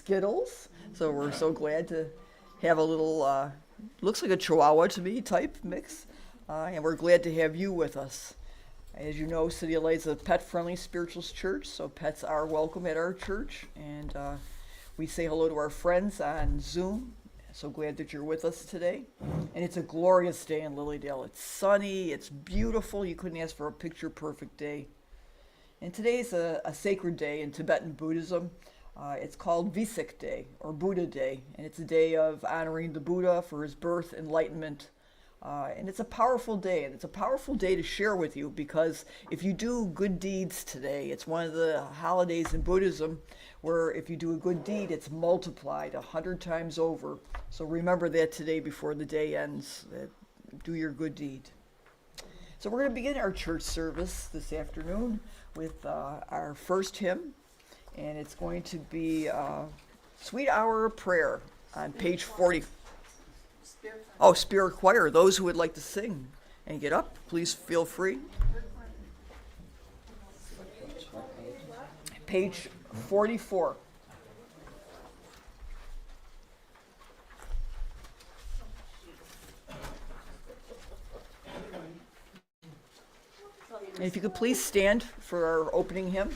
Skittles. So we're so glad to have a little, looks like a Chihuahua to me type mix. And we're glad to have you with us. As you know, City of Light is a pet-friendly spiritualist church, so pets are welcome at our church. And we say hello to our friends on Zoom. So glad that you're with us today. And it's a glorious day in Lilydale. It's sunny, it's beautiful. You couldn't ask for a picture-perfect day. And today is a sacred day in Tibetan Buddhism. It's called Vesak Day, or Buddha Day. And it's a day of honoring the Buddha for his birth, enlightenment. And it's a powerful day, and it's a powerful day to share with you because if you do good deeds today, it's one of the holidays in Buddhism where if you do a good deed, it's multiplied 100 times over. So remember that today before the day ends, that do your good deed. So we're going to begin our church service this afternoon with our first hymn, and it's going to be Sweet Hour of Prayer on page 40. Oh, Spirit Choir. Those who would like to sing and get up, please feel free. Page 44. And if you could please stand for our opening hymn.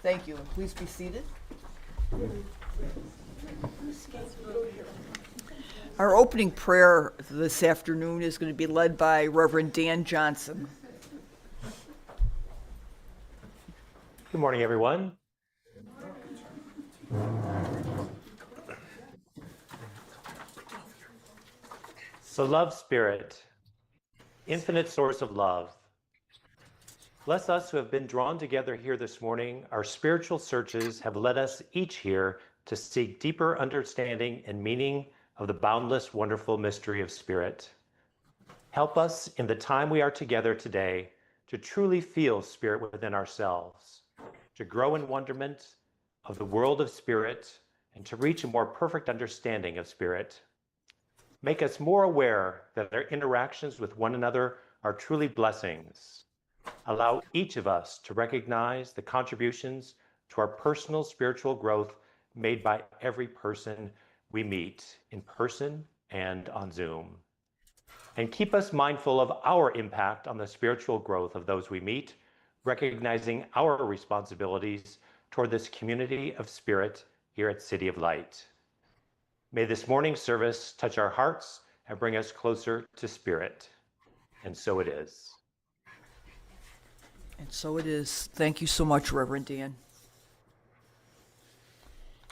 Thank you. Please be seated. Our opening prayer this afternoon is going to be led by Reverend Dan Johnson. Good morning, everyone. So, love spirit, infinite source of love. Bless us who have been drawn together here this morning. Our spiritual searches have led us each here to seek deeper understanding and meaning of the boundless, wonderful mystery of spirit. Help us in the time we are together today to truly feel spirit within ourselves, to grow in wonderment of the world of spirit, and to reach a more perfect understanding of spirit. Make us more aware that our interactions with one another are truly blessings. Allow each of us to recognize the contributions to our personal spiritual growth made by every person we meet in person and on Zoom. And keep us mindful of our impact on the spiritual growth of those we meet, recognizing our responsibilities toward this community of spirit here at City of Light. May this morning's service touch our hearts and bring us closer to spirit. And so it is. And so it is. Thank you so much, Reverend Dan.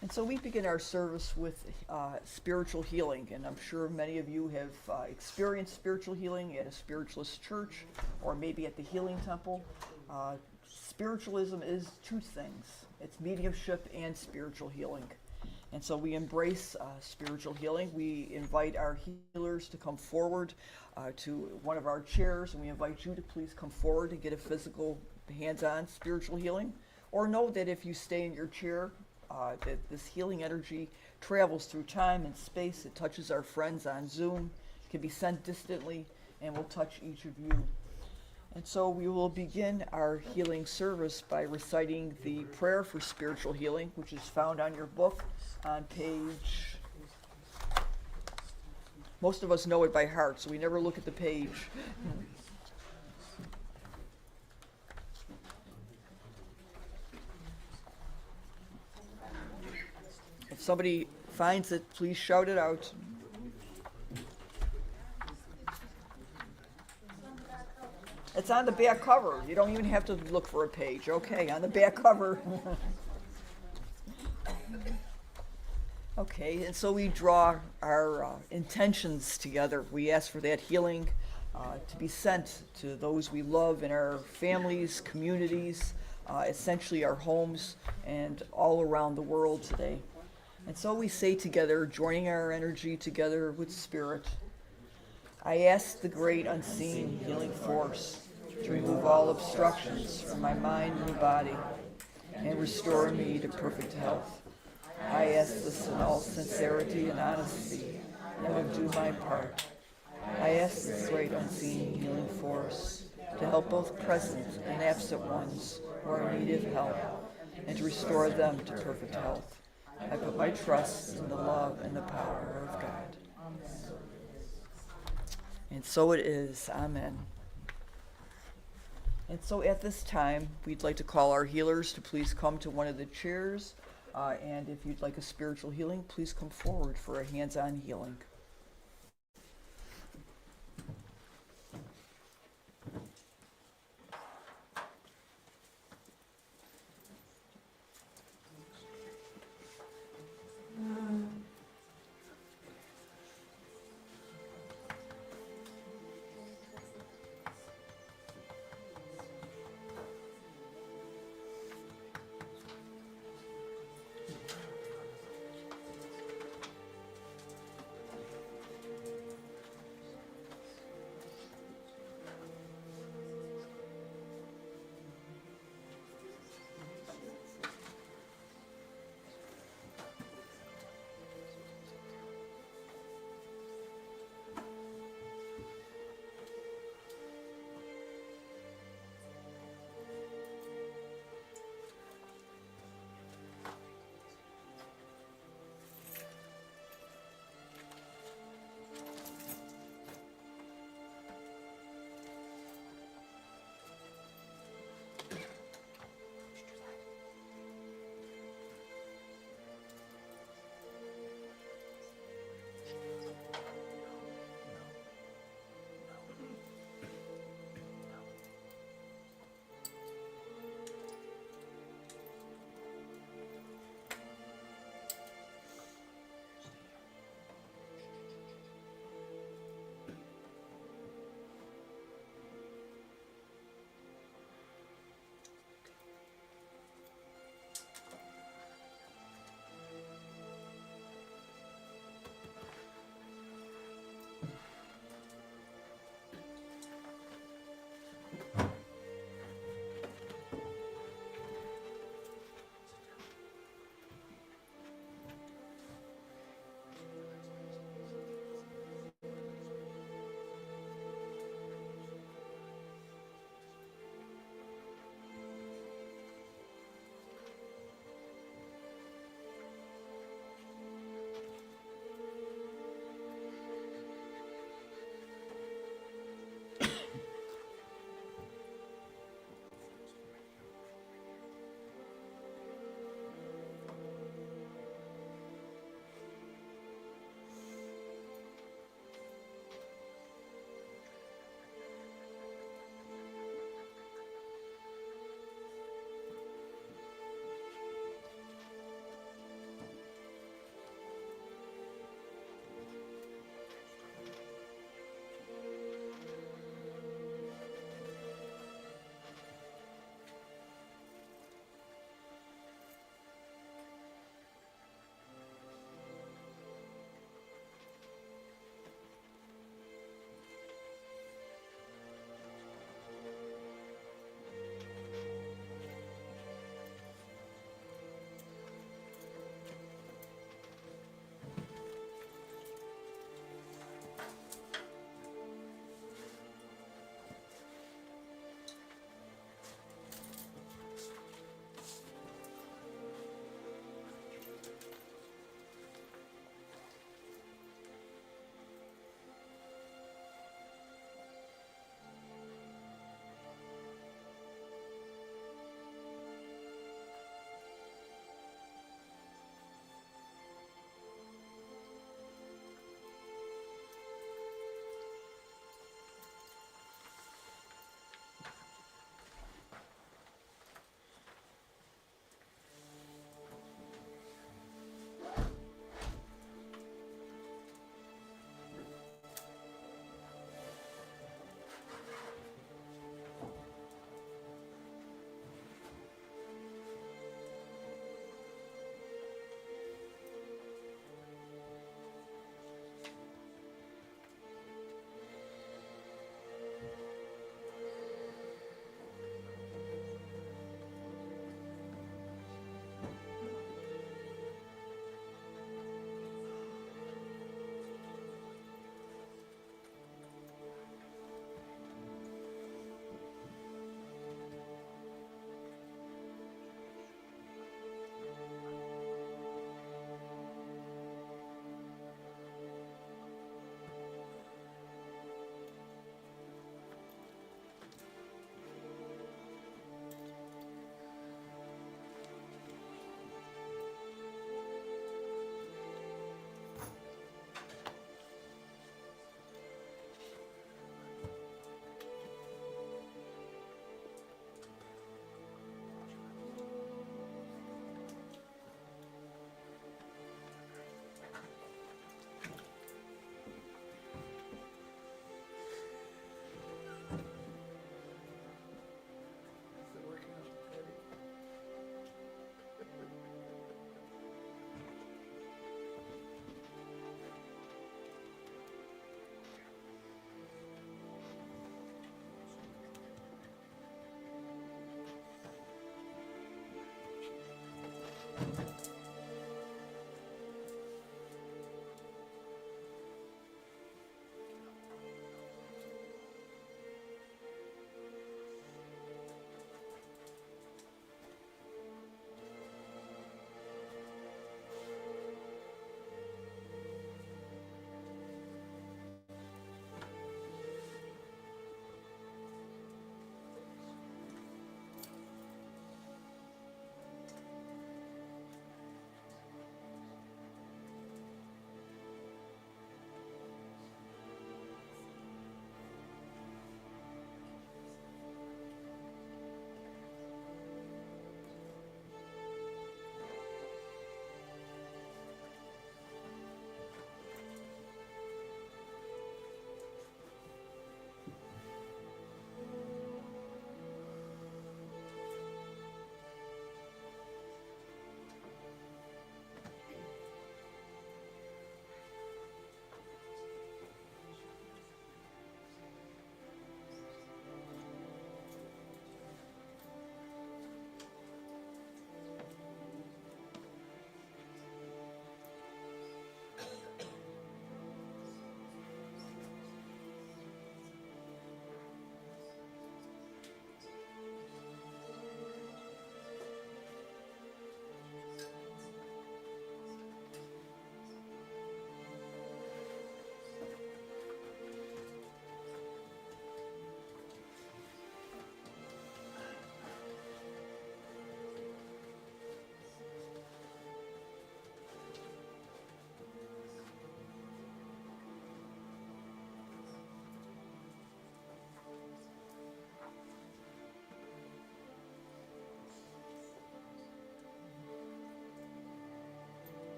And so we begin our service with spiritual healing, and I'm sure many of you have experienced spiritual healing at a spiritualist church or maybe at the Healing Temple. Spiritualism is two things. It's mediumship and spiritual healing. And so we embrace spiritual healing. We invite our healers to come forward to one of our chairs, and we invite you to please come forward and get a physical, hands-on spiritual healing. Or know that if you stay in your chair, that this healing energy travels through time and space. It touches our friends on Zoom, can be sent distantly, and will touch each of you. And so we will begin our healing service by reciting the prayer for spiritual healing, which is found on your book on page. Most of us know it by heart, so we never look at the page. If somebody finds it, please shout it out. It's on the back cover. You don't even have to look for a page. Okay, on the back cover. Okay, and so we draw our intentions together. We ask for that healing to be sent to those we love in our families, communities, essentially our homes, and all around the world today. And so we say together, joining our energy together with Spirit, I ask the great unseen healing force to remove all obstructions from my mind and body and restore me to perfect health. I ask this in all sincerity and honesty, and will do my part. I ask this great unseen healing force to help both present and absent ones who are in need of help, and to restore them to perfect health. I put my trust in the love and the power of God. And so it is. Amen. And so at this time, we'd like to call our healers to please come to one of the chairs. And if you'd like a spiritual healing, please come forward for a hands-on healing.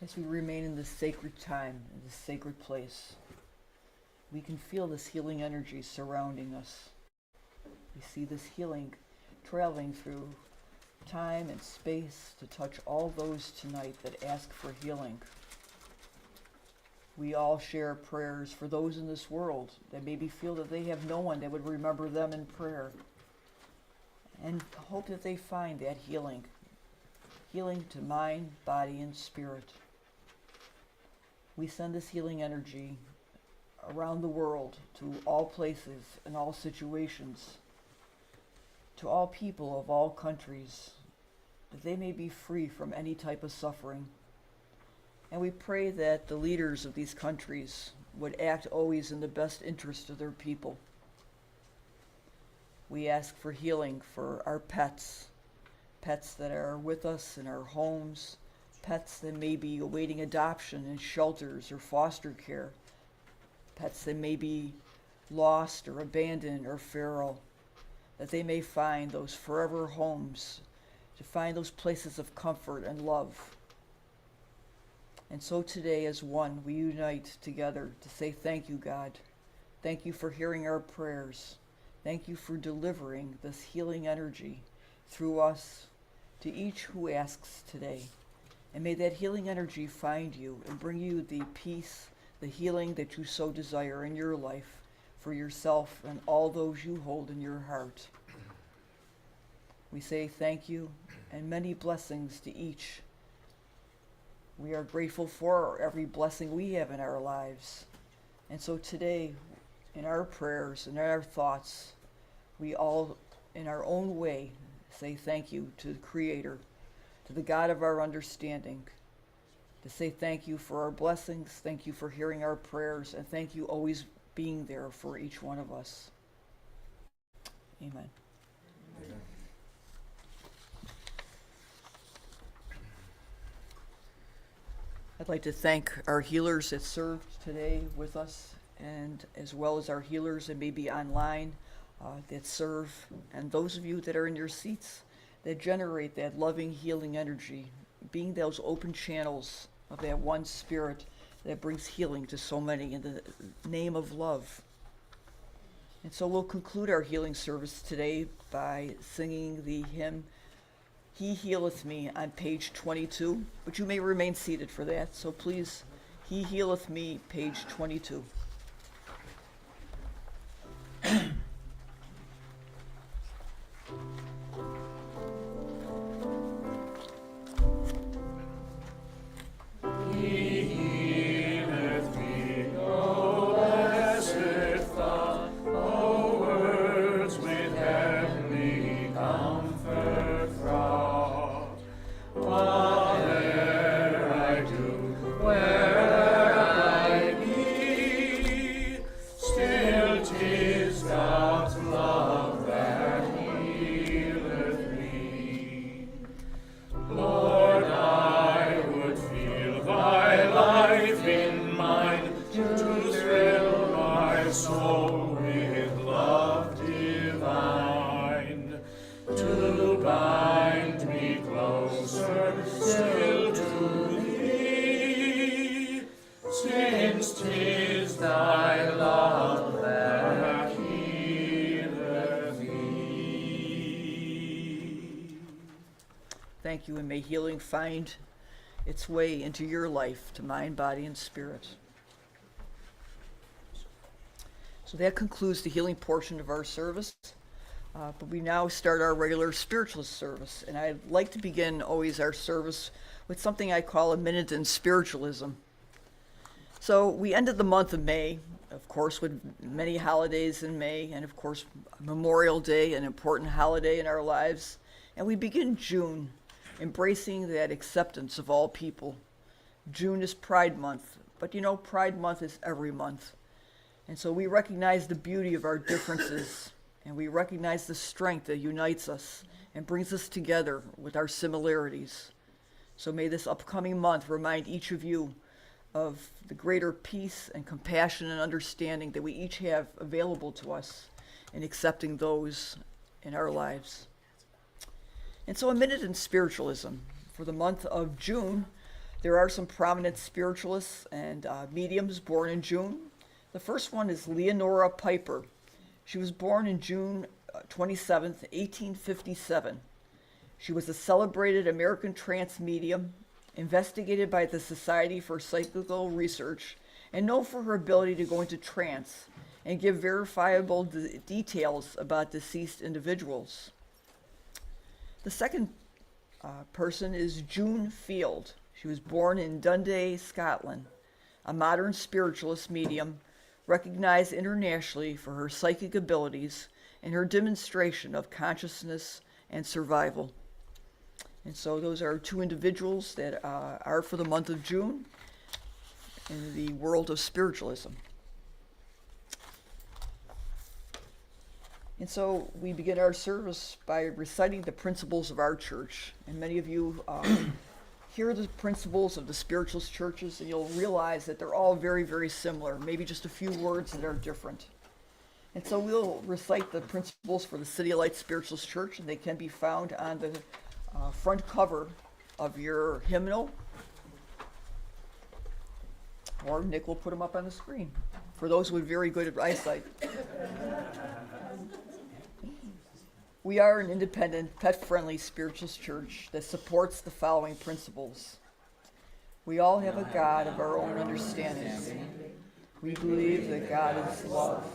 As we remain in this sacred time, in this sacred place, we can feel this healing energy surrounding us. We see this healing traveling through time and space to touch all those tonight that ask for healing. We all share prayers for those in this world that maybe feel that they have no one that would remember them in prayer, and hope that they find that healing to mind, body, and spirit. We send this healing energy around the world to all places and all situations, to all people of all countries, that they may be free from any type of suffering. And we pray that the leaders of these countries would act always in the best interest of their people. We ask for healing for our pets that are with us in our homes, pets that may be awaiting adoption in shelters or foster care, pets that may be lost or abandoned or feral, that they may find those forever homes, to find those places of comfort and love. And so today, as one, we unite together to say thank you, God. Thank you for hearing our prayers. Thank you for delivering this healing energy through us to each who asks today. And may that healing energy find you and bring you the peace, the healing that you so desire in your life for yourself and all those you hold in your heart. We say thank you and many blessings to each. We are grateful for every blessing we have in our lives. And so today, in our prayers and our thoughts, we all, in our own way, say thank you to the Creator, to the God of our understanding, to say thank you for our blessings, thank you for hearing our prayers, and thank you always being there for each one of us. Amen. Amen. I'd like to thank our healers that served today with us, and as well as our healers that may be online that serve, and those of you that are in your seats that generate that loving, healing energy, being those open channels of that one spirit that brings healing to so many in the name of love. And so we'll conclude our healing service today by singing the hymn, He Healeth Me, on page 22, but you may remain seated for that. So please, He Healeth Me, page 22. Thank you, and may healing find its way into your life, to mind, body, and spirit. So that concludes the healing portion of our service. But we now start our regular spiritualist service. And I'd like to begin always our service with something I call a minute in spiritualism. So we ended the month of May, of course, with many holidays in May, and of course, Memorial Day, an important holiday in our lives. And we begin June, embracing that acceptance of all people. June is Pride Month, but you know, Pride Month is every month. And so we recognize the beauty of our differences, and we recognize the strength that unites us and brings us together with our similarities. So may this upcoming month remind each of you of the greater peace and compassion and understanding that we each have available to us in accepting those in our lives. And so a minute in spiritualism. For the month of June, There are some prominent spiritualists and mediums born in June. The first one is Leonora Piper. She was born in June 27th, 1857. She was a celebrated American trance medium, investigated by the Society for Psychical Research, and known for her ability to go into trance and give verifiable details about deceased individuals. The second person is June Field. She was born in Dundee, Scotland, a modern spiritualist medium recognized internationally for her psychic abilities and her demonstration of consciousness and survival. And so those are two individuals that are for the month of June in the world of spiritualism. And so we begin our service by reciting the principles of our church. And many of you hear the principles of the spiritualist churches, and you'll realize that they're all very, very similar, maybe just a few words that are different. And so we'll recite the principles for the City of Light Spiritualist Church, and they can be found on the front cover of your hymnal, or Nick will put them up on the screen for those with very good eyesight. We are an independent, pet-friendly spiritualist church that supports the following principles. We all have a God of our own understanding. We believe that God is love.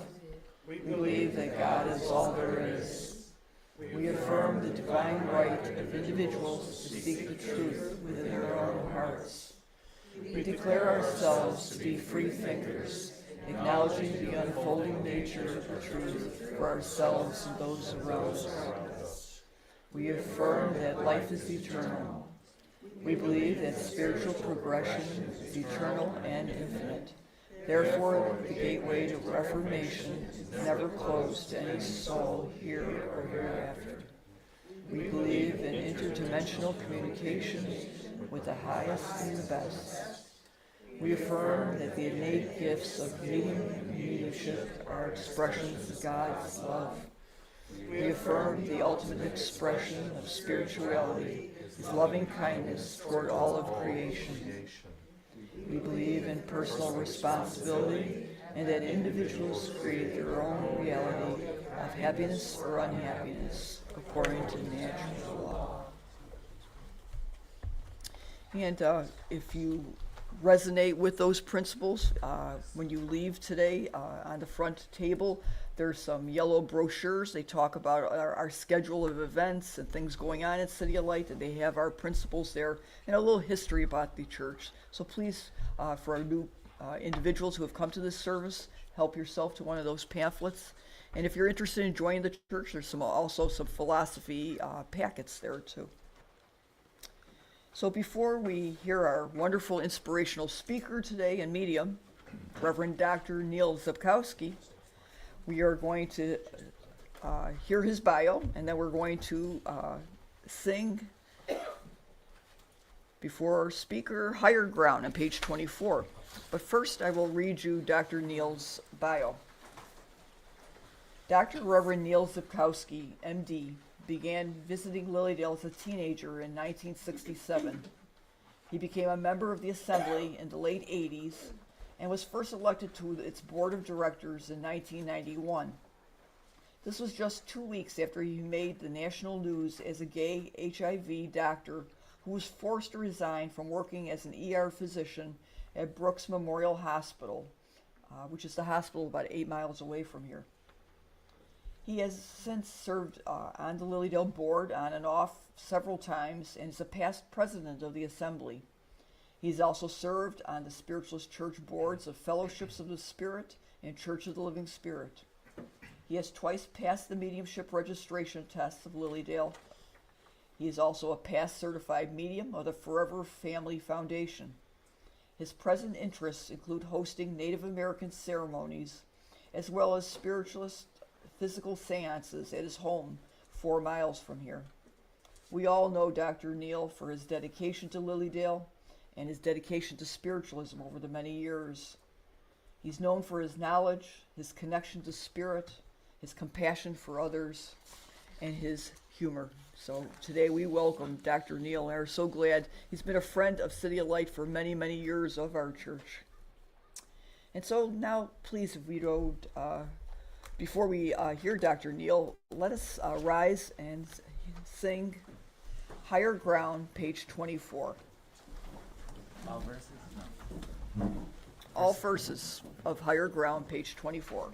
We believe that God is all there is. We affirm the divine right of individuals to seek the truth within their own hearts. We declare ourselves to be free thinkers, acknowledging the unfolding nature of the truth for ourselves and those around us. We affirm that life is eternal. We believe that spiritual progression is eternal and infinite. Therefore, the gateway to reformation is never closed to any soul here or hereafter. We believe in interdimensional communication with the highest and the best. We affirm that the innate gifts of mediumship are expressions of God's love. We affirm the ultimate expression of spirituality is loving kindness toward all of creation. We believe in personal responsibility and that individuals create their own reality of happiness or unhappiness according to natural law. And if you resonate with those principles, when you leave today, on the front table, there's some yellow brochures. They talk about our schedule of events and things going on at City of Light, and they have our principles there and a little history about the church. So please, for our new individuals who have come to this service, help yourself to one of those pamphlets. And if you're interested in joining the church, there's also some philosophy packets there too. So before we hear our wonderful inspirational speaker today and medium, Reverend Dr. Neil Zupkowski, we are going to hear his bio, and then we're going to sing before our speaker, Higher Ground, on page 24. But first, I will read you Dr. Neil's bio. Dr. Reverend Neil Zupkowski, MD, began visiting Lilydale as a teenager in 1967. He became a member of the Assembly in the late 80s and was first elected to its board of directors in 1991. This was just 2 weeks after he made the national news as a gay HIV doctor who was forced to resign from working as an ER physician at Brooks Memorial Hospital, which is the hospital about 8 miles away from here. He has since served on the Lilydale board on and off several times and is a past president of the Assembly. He's also served on the Spiritualist Church boards of Fellowships of the Spirit and Church of the Living Spirit. He has twice passed the mediumship registration tests of Lilydale. He is also a past certified medium of the Forever Family Foundation. His present interests include hosting Native American ceremonies, as well as spiritualist physical seances at his home 4 miles from here. We all know Dr. Neil for his dedication to Lilydale and his dedication to spiritualism over the many years. He's known for his knowledge, his connection to spirit, his compassion for others, and his humor. So today we welcome Dr. Neil and are so glad he's been a friend of City of Light for many, many years of our church. And so now, please, if we don't, before we hear Dr. Neil, let us rise and sing Higher Ground, page 24. All verses? No. All verses of Higher Ground, page 24.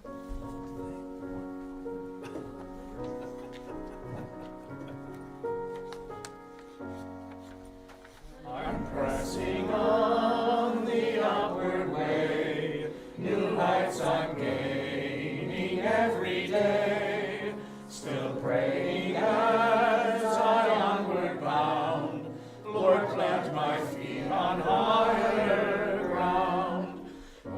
I'm pressing on the upward way, new heights I'm gaining every day, still praying as I onward bound, Lord, plant my feet on higher ground,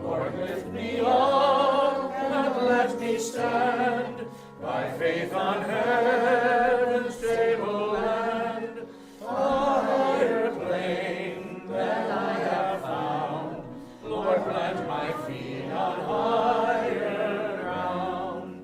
Lord, lift me up and let me stand, by faith on heaven's stable land, a higher plane than I have found. Lord, plant my feet on higher ground.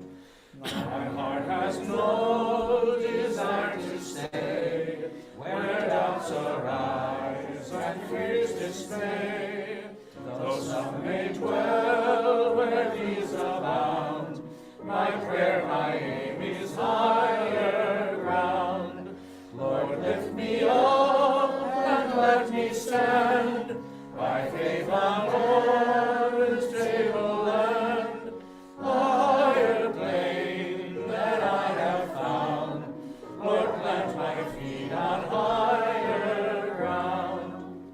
My heart has no desire to stay where doubts arise and fears dismay. Though some may dwell where these abound, my prayer, my aim is higher ground. Lord, lift me up and let me stand, by faith on heaven's stable land, a higher plane than I have found. Lord, plant my feet on higher ground.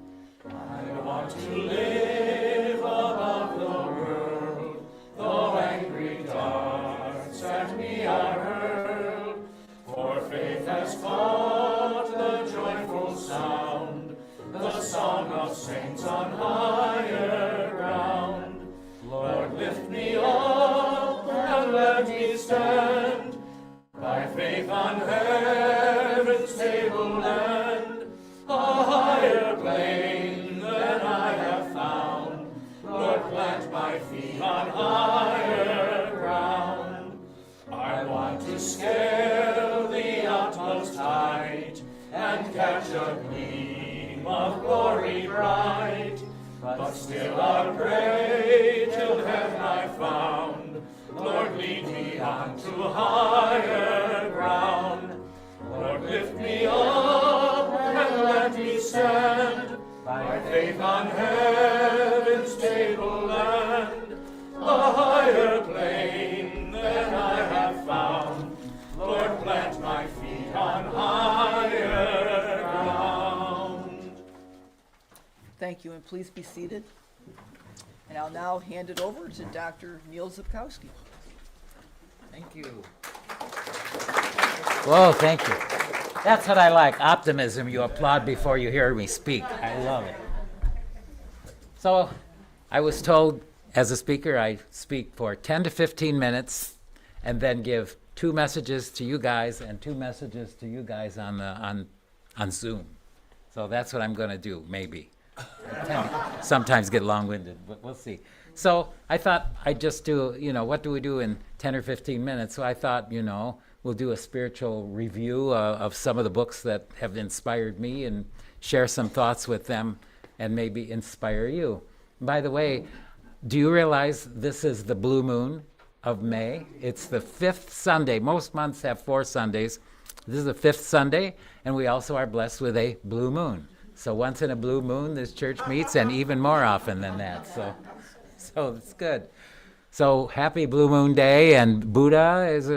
I want to live above the world, though angry darts at me are hurled, for faith has caught the joyful sound, the song of saints on higher ground. Lord, lift me up and let me stand, by faith on heaven's stable land, a higher plane than I have found. Lord, plant my feet on higher ground. I want to scale the utmost height and catch a gleam of glory bright, but still I'll pray till heaven I found. Lord, lead me on to higher ground. Lord, lift me up and let me stand, by faith on heaven's stable land, a higher plane than I have found. Lord, plant my feet on higher ground. Thank you, and please be seated. And I'll now hand it over to Dr. Neil Zipkowski. Thank you. Whoa, thank you. That's what I like, optimism. You applaud before you hear me speak. I love it. So I was told as a speaker, I speak for 10 to 15 minutes and then give 2 messages to you guys and 2 messages to you guys on Zoom. So that's what I'm going to do, maybe. I tend to sometimes get long-winded, but we'll see. So I thought I'd just do, what do we do in 10 or 15 minutes? So I thought, we'll do a spiritual review of some of the books that have inspired me and share some thoughts with them and maybe inspire you. By the way, do you realize this is the blue moon of May? It's the 5th Sunday. Most months have 4 Sundays. This is the 5th Sunday, and we also are blessed with a blue moon. So once in a blue moon, this church meets, and even more often than that. So it's good. So happy Blue Moon Day, and Buddha is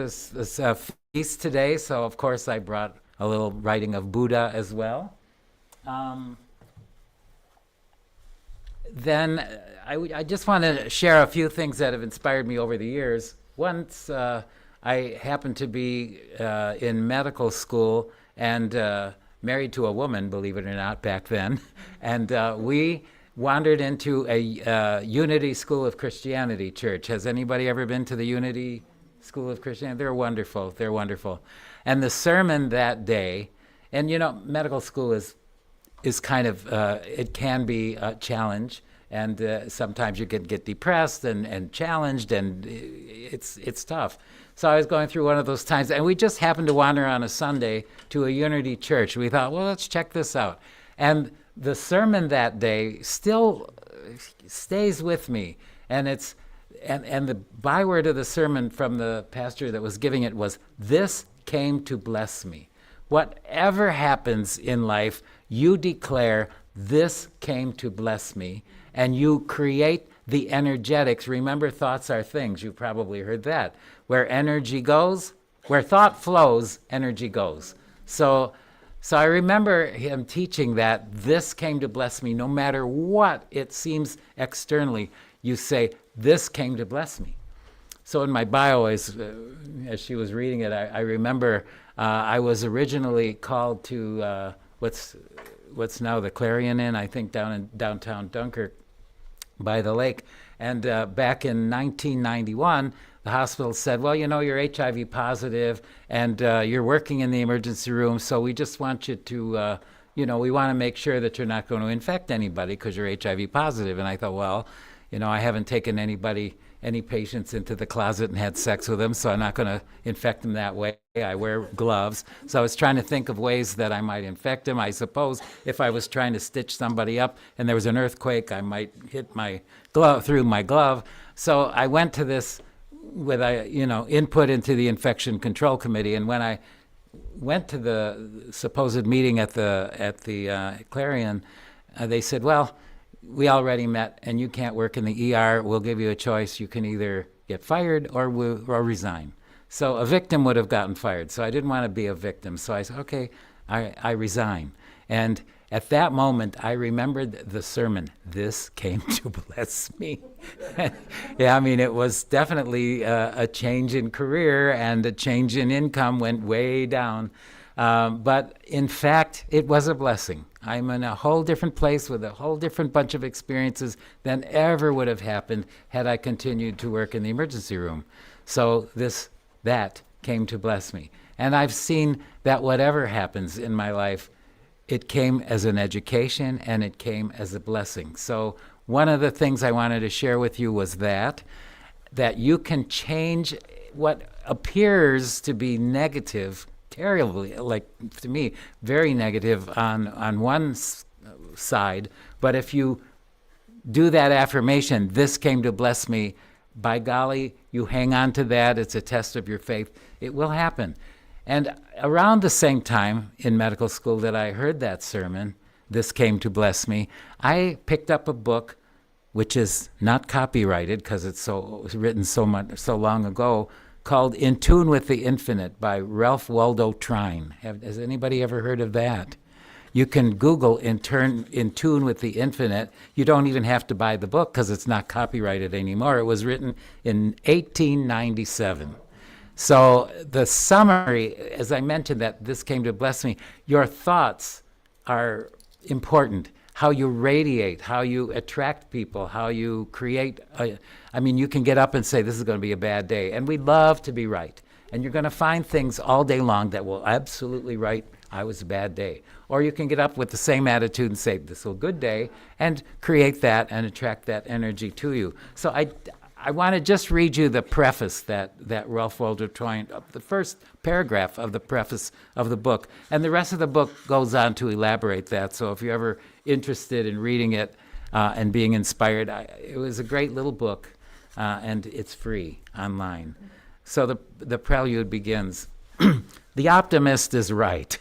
a feast today. So of course I brought a little writing of Buddha as well. Then I just want to share a few things that have inspired me over the years. Once I happened to be in medical school and married to a woman, believe it or not, back then. And we wandered into a Unity School of Christianity church. Has anybody ever been to the Unity School of Christianity? They're wonderful. They're wonderful. And the sermon that day, and medical school is kind of, it can be a challenge. and sometimes you can get depressed and challenged, and it's tough. So I was going through one of those times, and we just happened to wander on a Sunday to a Unity church. We thought, well, let's check this out. And the sermon that day still stays with me, and the byword of the sermon from the pastor that was giving it was, "This came to bless me." Whatever happens in life, you declare, "This came to bless me," and you create the energetics. Remember, thoughts are things. You probably heard that. Where energy goes, where thought flows, energy goes. So I remember him teaching that this came to bless me. No matter what it seems externally, you say, "This came to bless me." So in my bio, as she was reading it, I remember I was originally called to what's now the Clarion Inn, I think, down in downtown Dunkirk by the lake. And back in 1991, the hospital said, well, you're HIV positive, and you're working in the emergency room, so we just want you to, we want to make sure that you're not going to infect anybody because you're HIV positive. And I thought, well, I haven't taken any patients into the closet and had sex with them, so I'm not going to infect them that way. I wear gloves. So I was trying to think of ways that I might infect them. I suppose if I was trying to stitch somebody up and there was an earthquake, I might hit my glove through my glove. So I went to this with input into the infection control committee. And when I went to the supposed meeting at the Clarion, they said, well, we already met, and you can't work in the ER. We'll give you a choice. You can either get fired or resign. So a victim would have gotten fired. So I didn't want to be a victim. So I said, okay, I resign. And at that moment, I remembered the sermon, "This came to bless me." Yeah, I mean, it was definitely a change in career, and a change in income went way down. But in fact, it was a blessing. I'm in a whole different place with a whole different bunch of experiences than ever would have happened had I continued to work in the emergency room. So that came to bless me. And I've seen that whatever happens in my life, it came as an education and it came as a blessing. So one of the things I wanted to share with you was that you can change what appears to be negative, terribly, like to me, very negative on one side. But if you do that affirmation, "This came to bless me," by golly, you hang on to that. It's a test of your faith. It will happen. And around the same time in medical school that I heard that sermon, "This came to bless me," I picked up a book which is not copyrighted because it's written so long ago, called "In Tune with the Infinite" by Ralph Waldo Trine. Has anybody ever heard of that? You can Google In Tune with the Infinite. You don't even have to buy the book because it's not copyrighted anymore. It was written in 1897. So the summary, as I mentioned, that "this came to bless me," your thoughts are important. How you radiate, how you attract people, how you create. You can get up and say, "This is going to be a bad day." And we love to be right. And you're going to find things all day long that will absolutely right, "I was a bad day." Or you can get up with the same attitude and say, "This is a good day," and create that and attract that energy to you. So I want to just read you the preface that Ralph Waldo Trine, the first paragraph of the preface of the book. And the rest of the book goes on to elaborate that. So if you're ever interested in reading it and being inspired, it was a great little book, and it's free online. So the prelude begins. The optimist is right.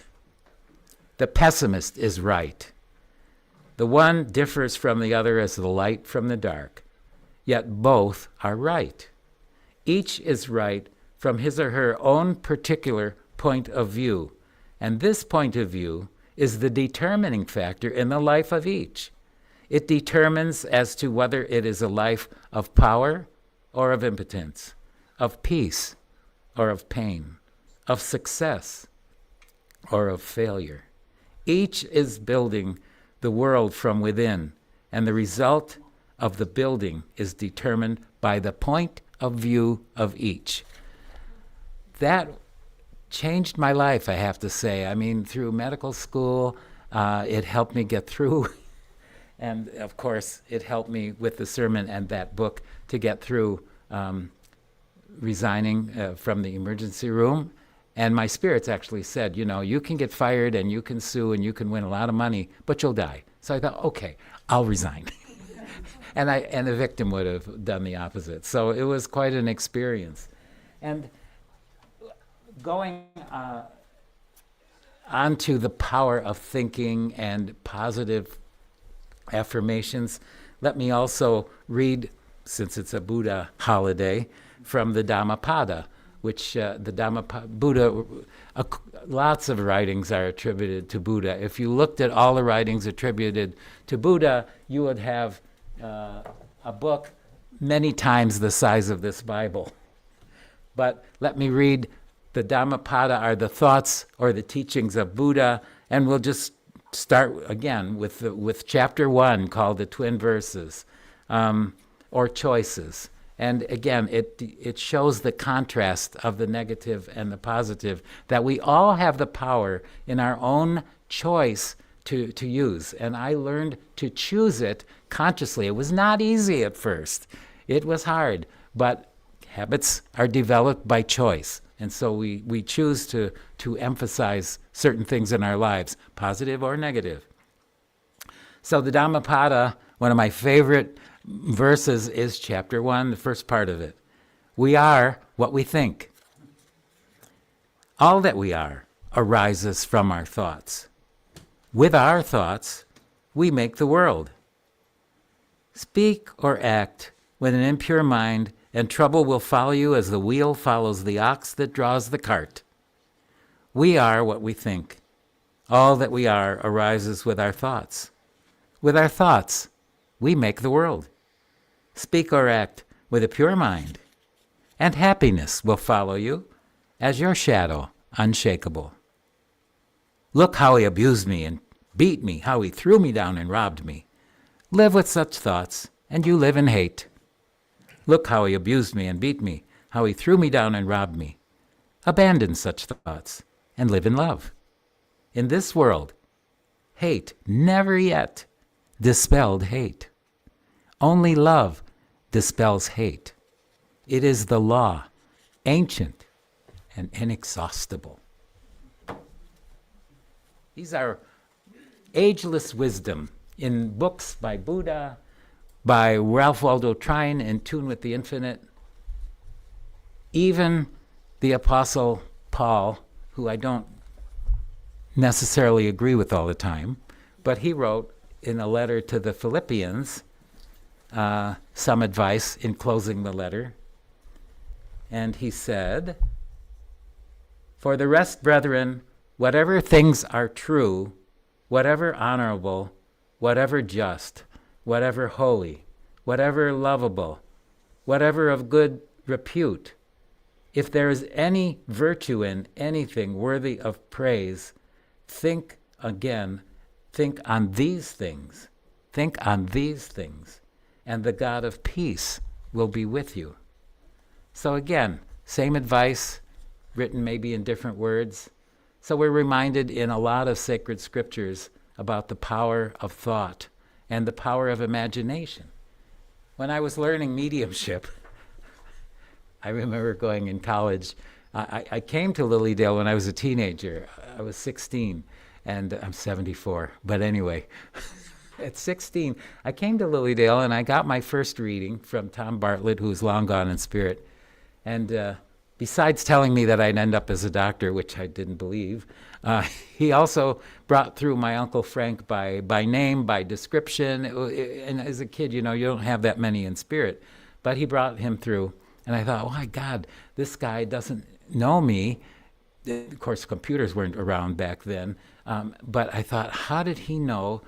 The pessimist is right. The one differs from the other as the light from the dark. Yet both are right. Each is right from his or her own particular point of view, and this point of view is the determining factor in the life of each. It determines as to whether it is a life of power or of impotence, of peace or of pain, of success or of failure. Each is building the world from within, and the result of the building is determined by the point of view of each. That changed my life, I have to say. Through medical school, it helped me get through And of course, it helped me with the sermon and that book to get through resigning from the emergency room. And my spirits actually said, you know, you can get fired and you can sue and you can win a lot of money, but you'll die. So I thought, okay, I'll resign. And the victim would have done the opposite. So it was quite an experience. And going on to the power of thinking and positive affirmations, let me also read, since it's a Buddha holiday, from the Dhammapada, which Buddha, lots of writings are attributed to Buddha. If you looked at all the writings attributed to Buddha, you would have a book many times the size of this Bible. But let me read. The Dhammapada are the thoughts or the teachings of Buddha, and we'll just start again with chapter 1, called the Twin Verses, or Choices. And again, it shows the contrast of the negative and the positive, that we all have the power in our own choice to use. And I learned to choose it consciously. It was not easy at first. It was hard, but habits are developed by choice. And so we choose to emphasize certain things in our lives, positive or negative. So the Dhammapada, one of my favorite verses, is chapter 1, the first part of it. We are what we think. All that we are arises from our thoughts. With our thoughts, we make the world. Speak or act with an impure mind, and trouble will follow you as the wheel follows the ox that draws the cart. We are what we think. All that we are arises with our thoughts. With our thoughts, we make the world. Speak or act with a pure mind, and happiness will follow you as your shadow, unshakable. Look how he abused me and beat me, how he threw me down and robbed me. Live with such thoughts, and you live in hate. Look how he abused me and beat me, how he threw me down and robbed me. Abandon such thoughts and live in love. In this world, hate never yet dispelled hate. Only love dispels hate. It is the law, ancient and inexhaustible. These are ageless wisdom in books by Buddha, by Ralph Waldo Trine, In Tune with the Infinite. Even the Apostle Paul, who I don't necessarily agree with all the time, but he wrote in a letter to the Philippians some advice in closing the letter. And he said, "For the rest, brethren, whatever things are true, whatever honorable, whatever just, whatever holy, whatever lovable, whatever of good repute, if there is any virtue in anything worthy of praise, think on these things. Think on these things, and the God of peace will be with you." So again, same advice, written maybe in different words. So we're reminded in a lot of sacred scriptures about the power of thought and the power of imagination. When I was learning mediumship, I remember going in college. I came to Lilydale when I was a teenager. I was 16, and I'm 74. But anyway, at 16, I came to Lilydale, and I got my first reading from Tom Bartlett, who's long gone in spirit. And besides telling me that I'd end up as a doctor, which I didn't believe, he also brought through my Uncle Frank by name, by description. And as a kid, you don't have that many in spirit. But he brought him through. And I thought, oh my God, this guy doesn't know me. Of course, computers weren't around back then. But I thought, how did he know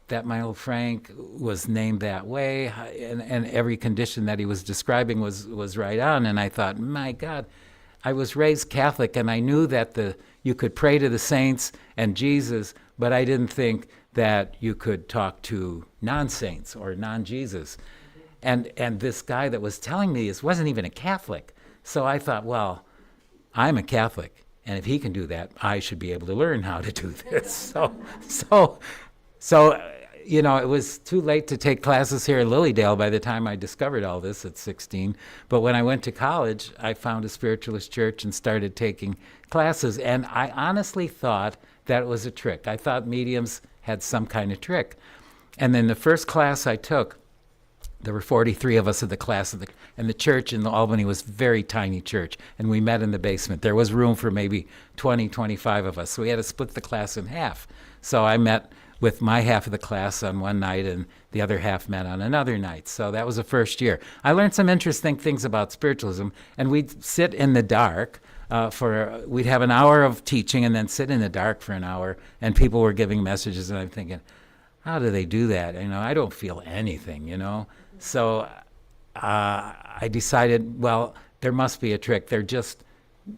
that my old Frank was named that way, and every condition that he was describing was right on? And I thought, my God, I was raised Catholic, and I knew that you could pray to the saints and Jesus, but I didn't think that you could talk to non-saints or non-Jesus. And this guy that was telling me this wasn't even a Catholic. So I thought, well, I'm a Catholic, and if he can do that, I should be able to learn how to do this. So you know, it was too late to take classes here in Lilydale by the time I discovered all this at 16. But when I went to college, I found a spiritualist church and started taking classes. And I honestly thought that it was a trick. I thought mediums had some kind of trick. And then the first class I took, there were 43 of us in the class, and the church in Albany was a very tiny church, and we met in the basement. There was room for maybe 20, 25 of us, so we had to split the class in half. So I met with my half of the class on one night, and the other half met on another night. So that was the first year. I learned some interesting things about spiritualism, and we'd sit in the dark we'd have an hour of teaching and then sit in the dark for an hour, and people were giving messages, and I'm thinking, how do they do that? You know, I don't feel anything, you know. So I decided, well, there must be a trick. They're just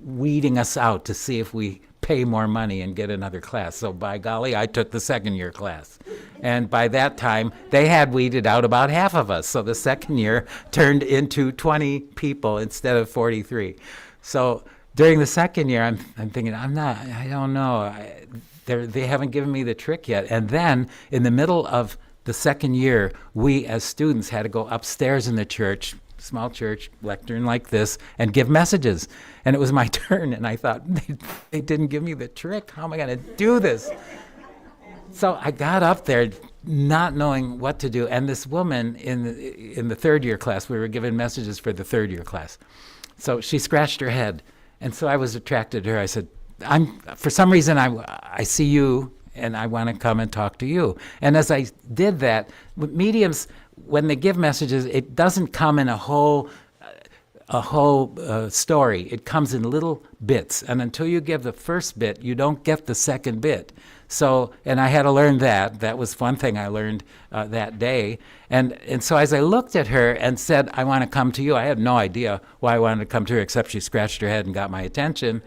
weeding us out to see if we pay more money and get another class. So by golly, I took the second year class. And by that time, they had weeded out about half of us. So the second year turned into 20 people instead of 43. So during the second year, I'm thinking, I don't know. They haven't given me the trick yet. And then in the middle of the second year, we as students had to go upstairs in the church, small church, lectern like this, and give messages. And it was my turn, and I thought, they didn't give me the trick. How am I going to do this? So I got up there not knowing what to do. And this woman in the third year class, we were given messages for the third year class. So she scratched her head. And so I was attracted to her. I said, for some reason, I see you, and I want to come and talk to you. And as I did that, with mediums, when they give messages, it doesn't come in a whole story. It comes in little bits. And until you give the first bit, you don't get the second bit. So, and I had to learn that. That was one thing I learned that day. And so as I looked at her and said, I want to come to you, I had no idea why I wanted to come to her, except she scratched her head and got my attention.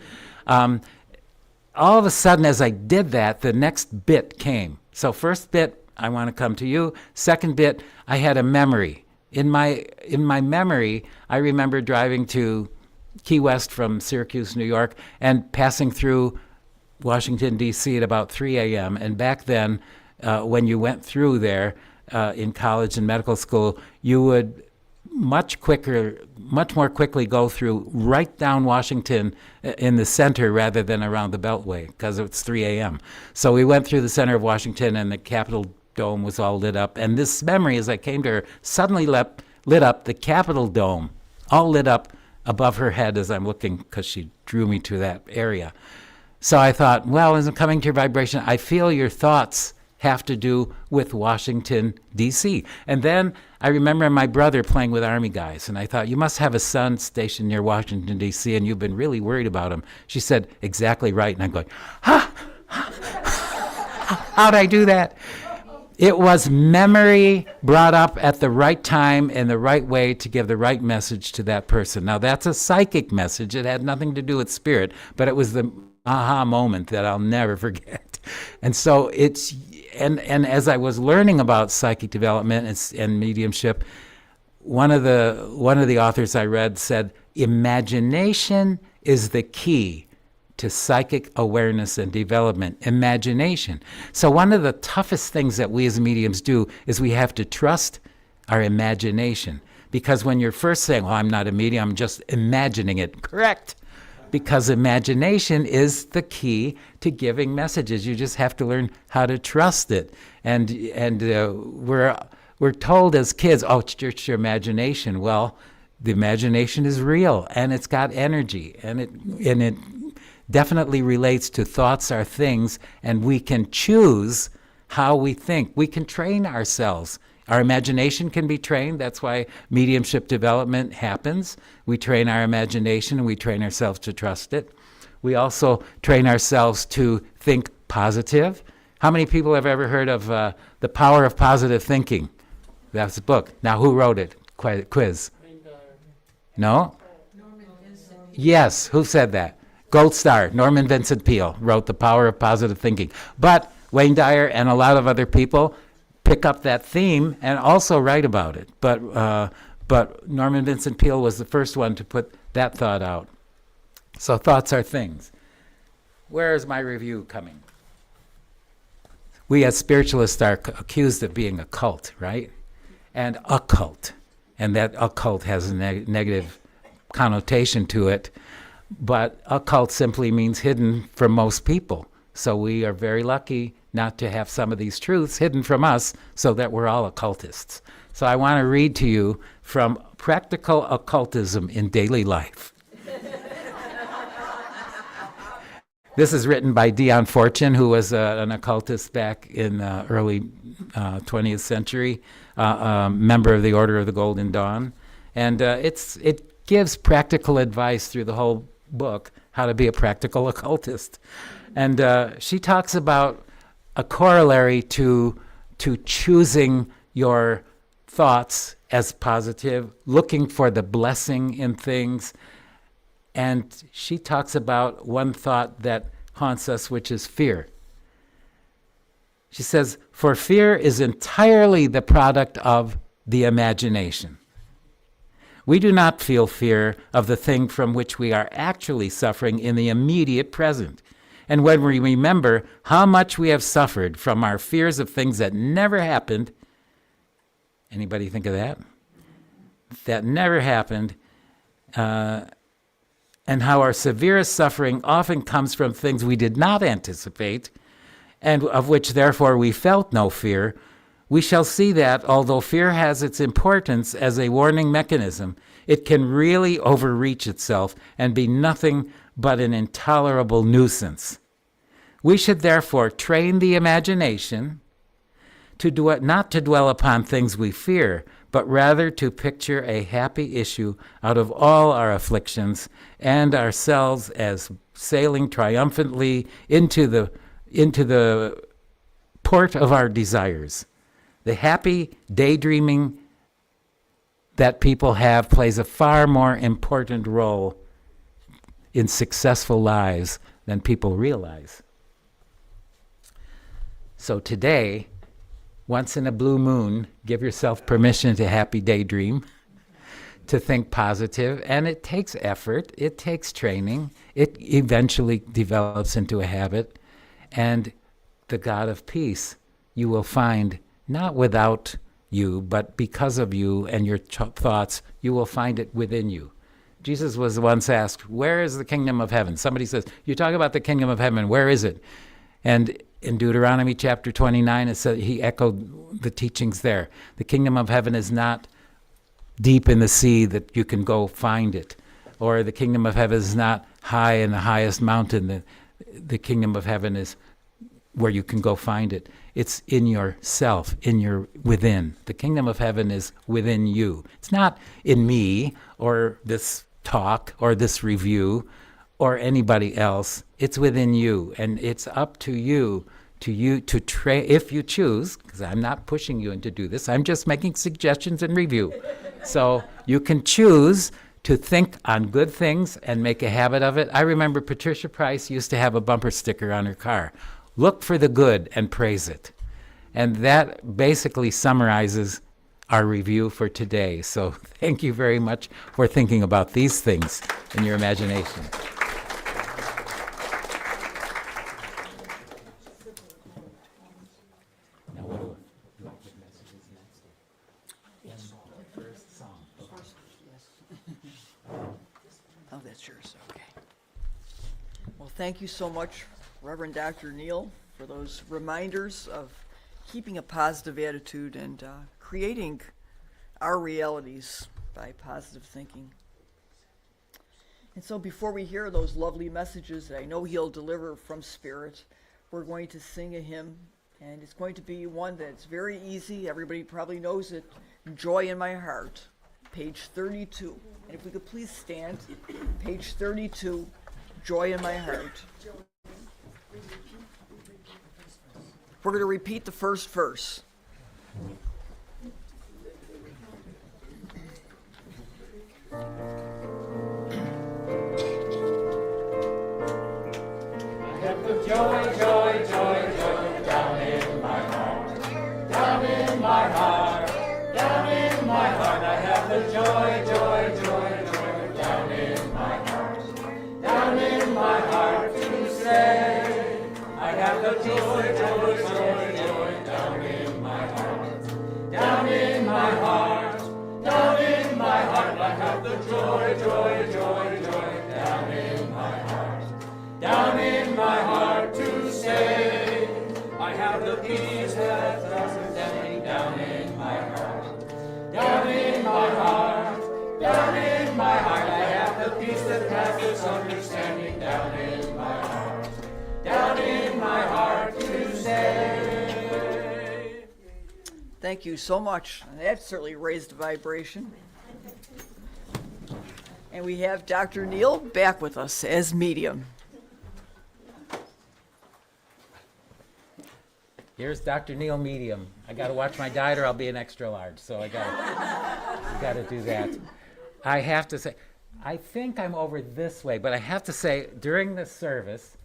All of a sudden, as I did that, the next bit came. So first bit, I want to come to you. Second bit, I had a memory. In my memory, I remember driving to Key West from Syracuse, New York, and passing through Washington, D.C. at about 3 a.m. And back then, when you went through there in college and medical school, you would much more quickly go through right down Washington in the center rather than around the Beltway, because it's 3 a.m. So we went through the center of Washington, and the Capitol Dome was all lit up. And this memory, as I came to her, suddenly lit up the Capitol Dome, all lit up above her head as I'm looking, because she drew me to that area. So I thought, well, as I'm coming to your vibration, I feel your thoughts have to do with Washington, D.C. And then I remember my brother playing with Army guys, and I thought, you must have a son stationed near Washington, D.C., and you've been really worried about him. She said, exactly right. And I'm going, how'd I do that? It was memory brought up at the right time in the right way to give the right message to that person. Now, that's a psychic message. It had nothing to do with spirit, but it was the aha moment that I'll never forget. And so and as I was learning about psychic development and mediumship, one of the authors I read said, imagination is the key to psychic awareness and development. Imagination. So one of the toughest things that we as mediums do is we have to trust our imagination. Because when you're first saying, well, I'm not a medium, I'm just imagining it. Correct. Because imagination is the key to giving messages. You just have to learn how to trust it. And we're told as kids, oh, it's just your imagination. Well, the imagination is real, and it's got energy, and it definitely relates to thoughts are things, and we can choose how we think. We can train ourselves. Our imagination can be trained. That's why mediumship development happens. We train our imagination, and we train ourselves to trust it. We also train ourselves to think positive. How many people have ever heard of The Power of Positive Thinking? That's a book. Now, who wrote it? Quiz. No? Yes, who said that? Gold star, Norman Vincent Peale wrote The Power of Positive Thinking. But Wayne Dyer and a lot of other people pick up that theme and also write about it. But Norman Vincent Peale was the first one to put that thought out. So thoughts are things. Where is my review coming? we as spiritualists are accused of being a cult, right? And occult. And that occult has a negative connotation to it. But occult simply means hidden from most people. So we are very lucky not to have some of these truths hidden from us so that we're all occultists. So I want to read to you from Practical Occultism in Daily Life. This is written by Dion Fortune, who was an occultist back in early 20th century, member of the Order of the Golden Dawn. And it gives practical advice through the whole book, how to be a practical occultist. And she talks about a corollary to choosing your thoughts as positive, looking for the blessing in things. And she talks about one thought that haunts us, which is fear. She says, for fear is entirely the product of the imagination. We do not feel fear of the thing from which we are actually suffering in the immediate present. And when we remember how much we have suffered from our fears of things that never happened, anybody think of that? That never happened, and how our severest suffering often comes from things we did not anticipate, and of which therefore we felt no fear, we shall see that, although fear has its importance as a warning mechanism, it can really overreach itself and be nothing but an intolerable nuisance. We should therefore train the imagination not to dwell upon things we fear, but rather to picture a happy issue out of all our afflictions and ourselves as sailing triumphantly into the port of our desires. The happy daydreaming that people have plays a far more important role in successful lives than people realize. So today, once in a blue moon, give yourself permission to happy daydream, to think positive, and it takes effort, it takes training, it eventually develops into a habit, and the God of peace you will find not without you, but because of you and your thoughts, you will find it within you. Jesus was once asked, where is the kingdom of heaven? Somebody says, you talk about the kingdom of heaven, where is it? And in Deuteronomy chapter 29, it said, he echoed the teachings there. The kingdom of heaven is not deep in the sea that you can go find it. Or the kingdom of heaven is not high in the highest mountain. The kingdom of heaven is where you can go find it. It's in yourself, within. The kingdom of heaven is within you. It's not in me or this talk or this review or anybody else. It's within you, and it's up to you to train, if you choose, because I'm not pushing you into do this, I'm just making suggestions and review. So you can choose to think on good things and make a habit of it. I remember Patricia Price used to have a bumper sticker on her car. Look for the good and praise it. And that basically summarizes our review for today. So thank you very much for thinking about these things in your imagination. Oh, that's yours, okay. Well, thank you so much, Reverend Dr. Neal, for those reminders of keeping a positive attitude and creating our realities by positive thinking. And so before we hear those lovely messages that I know he'll deliver from Spirit, we're going to sing a hymn, and it's going to be one that's very easy. Everybody probably knows it, Joy in My Heart, page 32. And if we could please stand, page 32, Joy in My Heart. We're going to repeat the first verse. Joy, joy, joy, joy, down in my heart, down in my heart, down in my heart. I have the joy, joy, joy, joy, down in my heart to say. I have the joy, joy, joy, misunderstanding down in my heart, down in my heart to stay. Thank you so much. That certainly raised the vibration. And we have Dr. Neil back with us as medium. Here's Dr. Neil Medium. I got to watch my diet or I'll be an extra large, so I got to do that. I have to say, I think I'm over this way, but I have to say, during this service,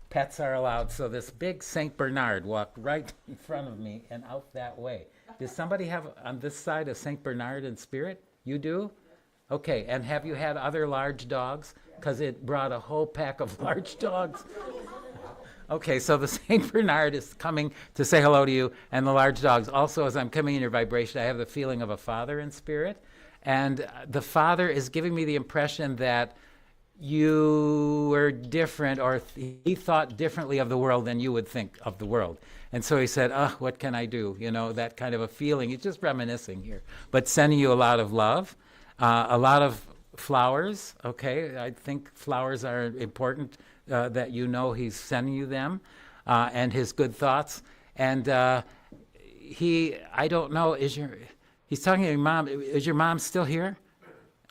pets are allowed, so this big St. Bernard walked right in front of me and out that way. Does somebody have on this side a St. Bernard in spirit? You do? Okay, and have you had other large dogs? Because it brought a whole pack of large dogs. Okay, so the St. Bernard is coming to say hello to you, and the large dogs. Also, as I'm coming in your vibration, I have the feeling of a father in spirit, and the father is giving me the impression that you were different, or he thought differently of the world than you would think of the world. And so he said, oh, what can I do? You know, that kind of a feeling. He's just reminiscing here, but sending you a lot of love. A lot of flowers, okay? I think flowers are important, that you know he's sending you them, and his good thoughts. And I don't know, he's talking to your mom. Is your mom still here?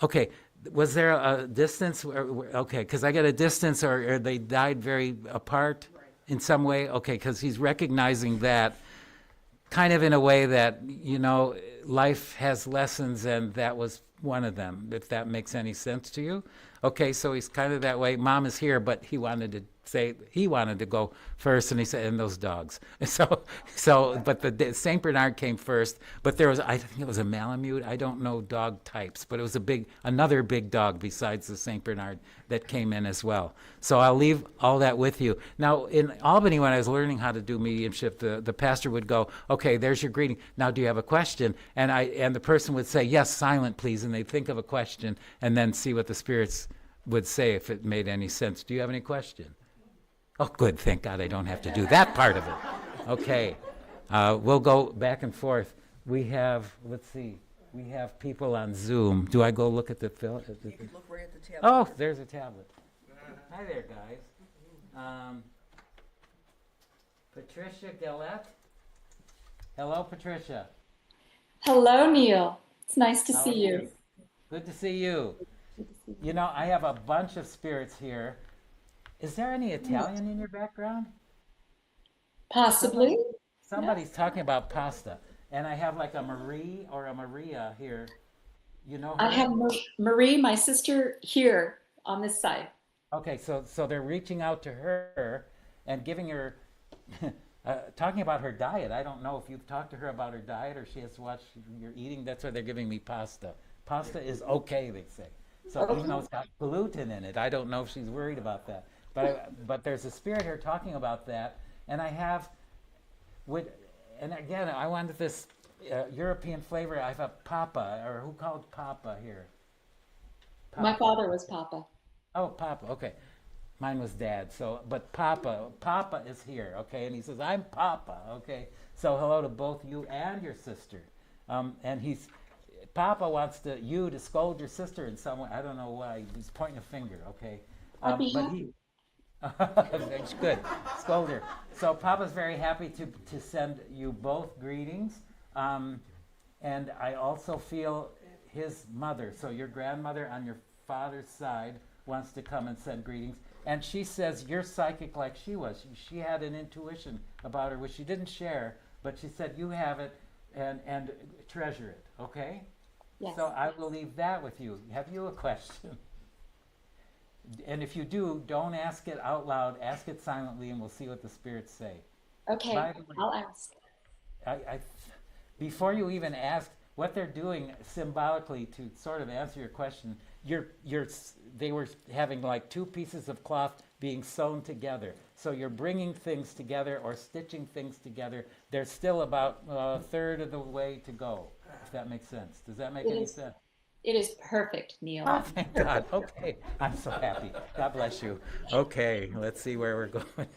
Okay. Was there a distance? Okay, because I get a distance, or they died very apart in some way? Okay, because he's recognizing that kind of in a way that, you know, life has lessons, and that was one of them, if that makes any sense to you. Okay, so he's kind of that way. Mom is here, but he wanted to go first, and he said, and those dogs. But the St. Bernard came first, but there was, I think it was a Malamute. I don't know dog types, but it was another big dog besides the St. Bernard that came in as well. So I'll leave all that with you. Now, in Albany, when I was learning how to do mediumship, the pastor would go, okay, there's your greeting. Now, do you have a question? And the person would say, yes, silent, please. And they'd think of a question and then see what the spirits would say if it made any sense. Do you have any question? Oh, good. Thank God I don't have to do that part of it. Okay. We'll go back and forth. We have, let's see, we have people on Zoom. Do I go look at the film? You can look right at the tablet. Oh, there's a tablet. Hi there, guys. Patricia Gillette. Hello, Patricia. Hello, Neil. It's nice to How see are you. Good to see you. You know, I have a bunch of spirits here. Is there any Italian in your background? Possibly. Somebody's talking about pasta. And I have like a Marie or a Maria here. You know her? I have Marie, my sister, here on this side. Okay, so they're reaching out to her and giving her, talking about her diet. I don't know if you've talked to her about her diet or she has watched your eating. That's why they're giving me pasta. Pasta is okay, they say. So even though it's got gluten in it, I don't know if she's worried about that. But there's a spirit here talking about that, and I have, and again, I wanted this European flavor. I have a Papa, or who called Papa here? My Papa. father was Papa. Oh, Papa. Okay, mine was Dad. So, but Papa is here. Okay, and he says, "I'm Papa." Okay, so hello to both you and your sister. And Papa wants you to scold your sister in some way. I don't know why. He's pointing a finger. Okay, I'd be but happy. That's good. Scold her. So Papa's very happy to send you both greetings. And I also feel his mother, so your grandmother on your father's side, wants to come and send greetings. And she says you're psychic like she was. She had an intuition about her, which she didn't share, but she said you have it and treasure it, okay? Yes. So I will leave that with you. Have you a question? And if you do, don't ask it out loud. Ask it silently, and we'll see what the spirits say. Okay, By the way, I'll ask. Before you even ask, what they're doing symbolically to sort of answer your question, they were having like two pieces of cloth being sewn together. So you're bringing things together or stitching things together. There's still about a third of the way to go, if that makes sense. Does that make It any is. sense? It is perfect, Neil. Oh, thank God. Okay. I'm so happy. God bless you. Okay, let's see where we're going.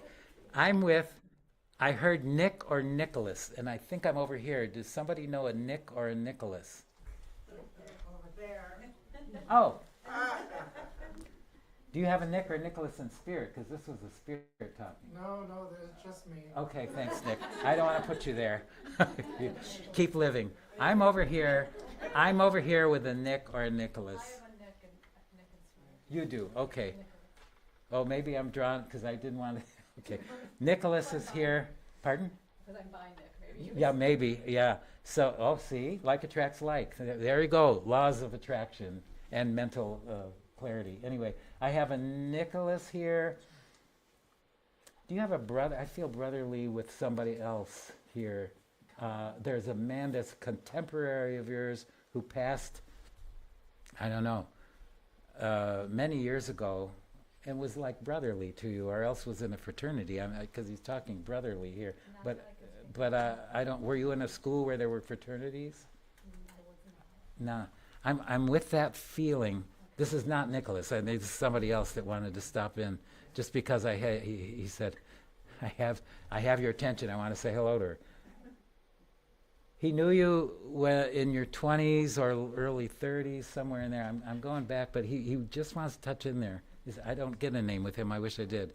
I heard Nick or Nicholas, and I think I'm over here. Does somebody know a Nick or a Nicholas? Over there. Oh. Do you have a Nick or Nicholas in spirit? Because this was a spirit talking. No, there's just me. Okay, thanks, Nick. I don't want to put you there. You keep living. I'm over here. I'm over here with a Nick or a Nicholas. You do. Okay. Oh, maybe I'm drawn because I didn't want to. Okay. Nicholas is here. Pardon? Because I'm by Nick, maybe. Yeah, maybe. Yeah. So, see, like attracts like. There you go. Laws of attraction and mental clarity. Anyway, I have a Nicholas here. Do you have a brother? I feel brotherly with somebody else here. There's a man that's a contemporary of yours who passed, I don't know, many years ago and was like brotherly to you, or else was in a fraternity, because he's talking brotherly here. But I don't, were you in a school where there were fraternities? No. I'm with that feeling. This is not Nicholas. I think this is somebody else that wanted to stop in just because he said, I have your attention. I want to say hello to her. He knew you in your 20s or early 30s, somewhere in there. I'm going back, but he just wants to touch in there. I don't get a name with him. I wish I did.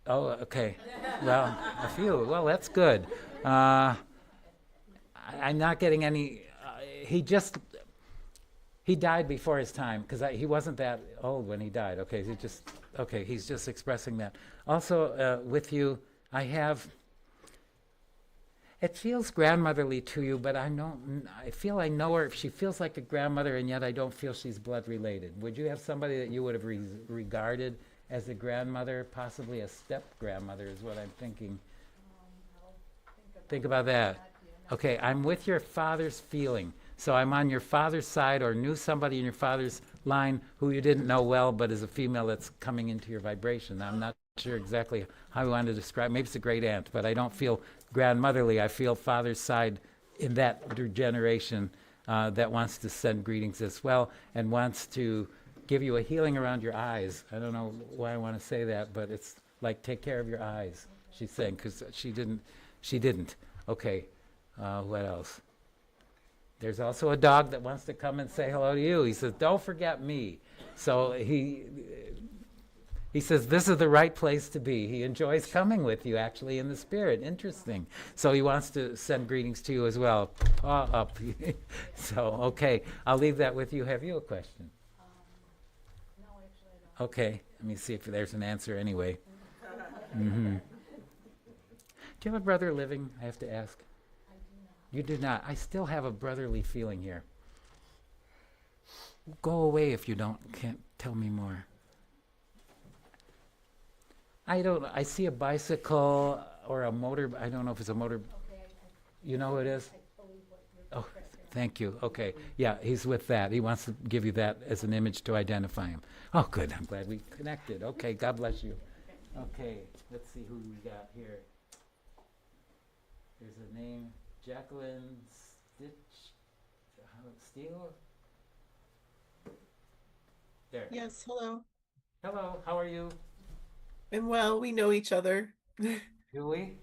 Oh, okay. Well, a few. Well, that's good. I'm not getting any. He died before his time because he wasn't that old when he died. Okay, he's just expressing that. Also, with you, I have. It feels grandmotherly to you, but I feel I know her. She feels like a grandmother, and yet I don't feel she's blood related. Would you have somebody that you would have regarded as a grandmother, possibly a step-grandmother is what I'm thinking. Think about that. Okay, I'm with your father's feeling. So I'm on your father's side or knew somebody in your father's line who you didn't know well, but is a female that's coming into your vibration. I'm not sure exactly how I want to describe. Maybe it's a great aunt, but I don't feel grandmotherly. I feel father's side in that generation that wants to send greetings as well and wants to give you a healing around your eyes. I don't know why I want to say that, but it's like take care of your eyes, she's saying, because she didn't. Okay, what else? There's also a dog that wants to come and say hello to you. He says, don't forget me. So he says, this is the right place to be. He enjoys coming with you, actually, in the spirit. Interesting. So he wants to send greetings to you as well. Paw up. So, okay, I'll leave that with you. Have you a question? No, actually, I don't. Okay, let me see if there's an answer anyway. Mm-hmm. Do you have a brother living, I have to ask? I do not. You do not. I still have a brotherly feeling here. Go away if you can't tell me more. I see a bicycle or a motor, I don't know if it's a motor. Okay, You know who it is? I believe what you're Oh, thank you. Okay. Yeah, he's with that. He wants to give you that as an image to identify him. Oh, good. I'm glad we connected. Okay, God bless you. Okay, let's see who we got here. There's a name, Jacqueline Steele? There. Yes, hello. Hello, how are you? And well, we know each other. Do we?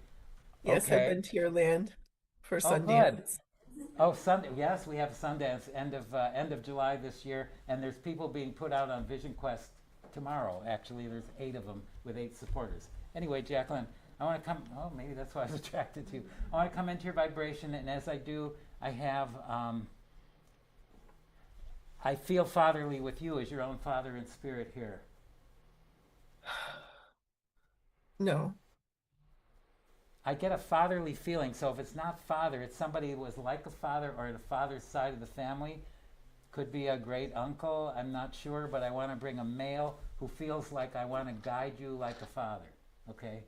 Yes, Okay. I've been to your land for Oh, good. Sundance. Oh, Sunday. Yes, we have Sundance end of July this year, and there's people being put out on Vision Quest tomorrow. Actually, there's 8 of them with 8 supporters. Anyway, Jacqueline, I want to come. Oh, maybe that's why I was attracted to you. I want to come into your vibration, and as I do, I have. I feel fatherly with you as your own father in spirit here. No. I get a fatherly feeling. So if it's not father, it's somebody who was like a father or the father's side of the family. Could be a great uncle, I'm not sure, but I want to bring a male who feels like I want to guide you like a father. Okay?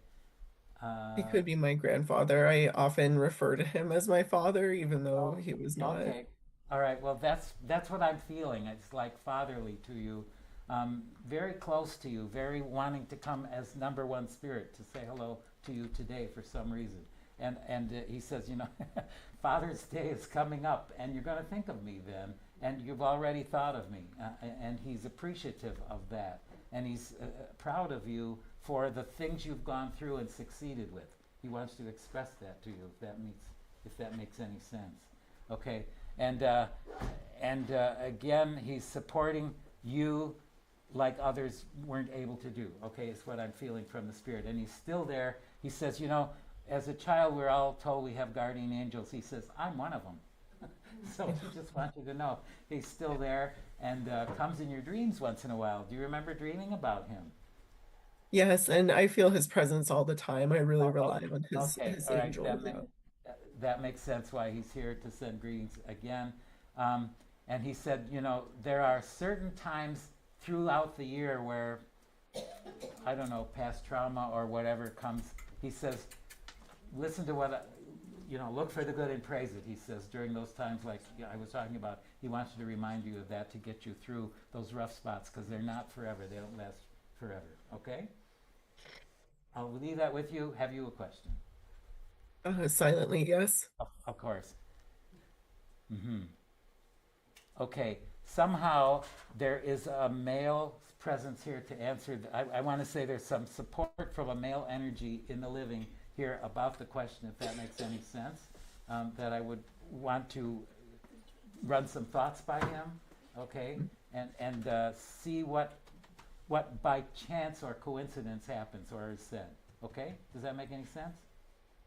He could be my grandfather. I often refer to him as my father, even though he was not. Okay. All right. Well, that's what I'm feeling. It's like fatherly to you, very close to you, very wanting to come as number one spirit to say hello to you today for some reason. And he says, you know, Father's Day is coming up, and you're going to think of me then, and you've already thought of me, and he's appreciative of that, and he's proud of you for the things you've gone through and succeeded with. He wants to express that to you, if that makes any sense. Okay. And again, he's supporting you like others weren't able to do. Okay, is what I'm feeling from the Spirit. And he's still there. He says, you know, as a child, we're all told we have guardian angels. He says, I'm one of them. So he just wants you to know he's still there and comes in your dreams once in a while. Do you remember dreaming about him? Yes, and I feel his presence all the time. I really rely on Okay, his all right. angels. That makes sense why he's here to send greetings again. And he said, you know, there are certain times throughout the year where, I don't know, past trauma or whatever comes. He says, listen to what, you know, look for the good and praise it. He says during those times like I was talking about, he wants you to remind you of that to get you through those rough spots because they're not forever. They don't last forever. Okay? I'll leave that with you. Have you a question? Silently, yes. Of course. Okay. Somehow there is a male presence here to answer. I want to say there's some support from a male energy in the living here about the question, if that makes any sense, that I would want to run some thoughts by him, okay, and see what by chance or coincidence happens or is said, okay? Does that make any sense?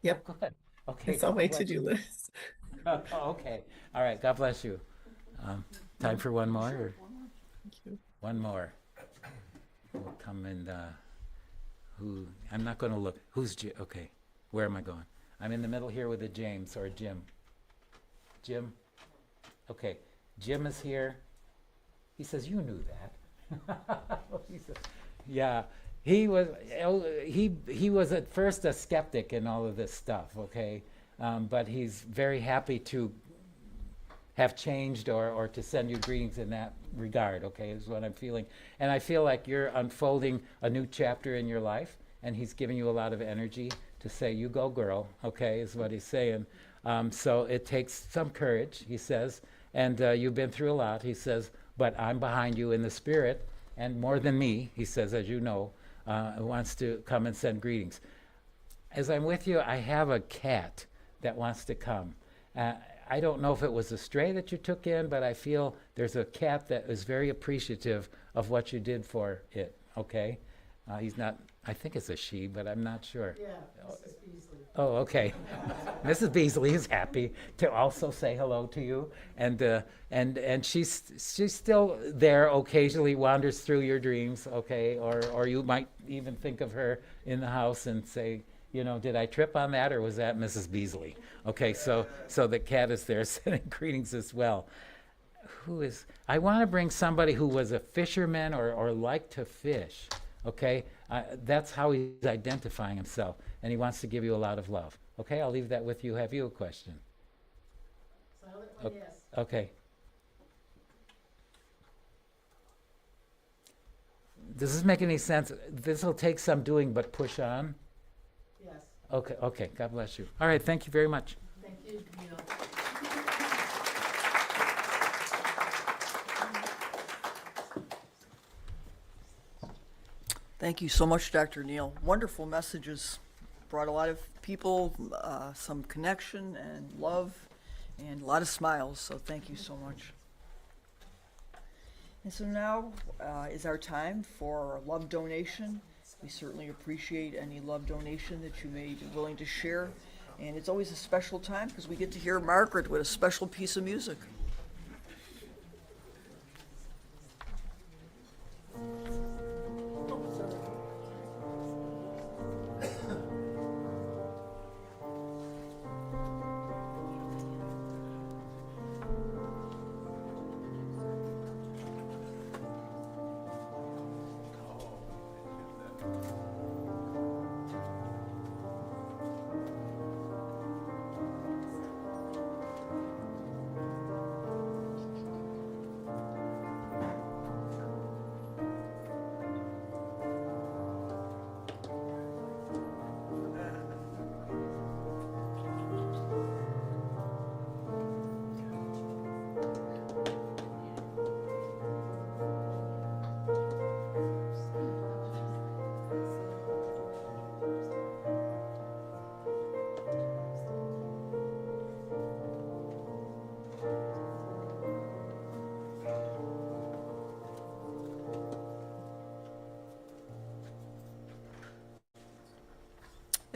Yep. Good. Okay. It's on God my bless to-do you. list. Oh, okay. All right. God bless you. Time for one more? Or? Thank you. One more. We'll come and who? I'm not going to look. Who's okay? Where am I going? I'm in the middle here with a James or a Jim. Jim. Okay. Jim is here. He says you knew that. He says, yeah. He was at first a skeptic in all of this stuff. Okay, but he's very happy to have changed or to send you greetings in that regard, okay, is what I'm feeling. And I feel like you're unfolding a new chapter in your life, and he's giving you a lot of energy to say, you go girl, okay, is what he's saying. So it takes some courage, he says, and you've been through a lot, he says, but I'm behind you in the spirit, and more than me, he says, as you know, wants to come and send greetings. As I'm with you, I have a cat that wants to come. I don't know if it was a stray that you took in, but I feel there's a cat that is very appreciative of what you did for it, okay? He's not, I think it's a she, but I'm not sure. Yeah, Mrs. Beasley. Oh, okay. Mrs. Beasley is happy to also say hello to you, and she's still there. Occasionally wanders through your dreams, okay? Or you might even think of her in the house and say, you know, did I trip on that, or was that Mrs. Beasley? Okay, so the cat is there sending greetings as well. I want to bring somebody who was a fisherman or liked to fish, okay? That's how he's identifying himself, and he wants to give you a lot of love. Okay, I'll leave that with you. Have you a question? Silently, yes. Okay. Does this make any sense? This will take some doing, but push on. Yes. Okay, God bless you. All right, thank you very much. Thank you, Neil. Thank you so much, Dr. Neil. Wonderful messages. Brought a lot of people some connection and love and a lot of smiles, so thank you so much. And so now is our time for love donation. We certainly appreciate any love donation that you may be willing to share. And it's always a special time because we get to hear Margaret with a special piece of music.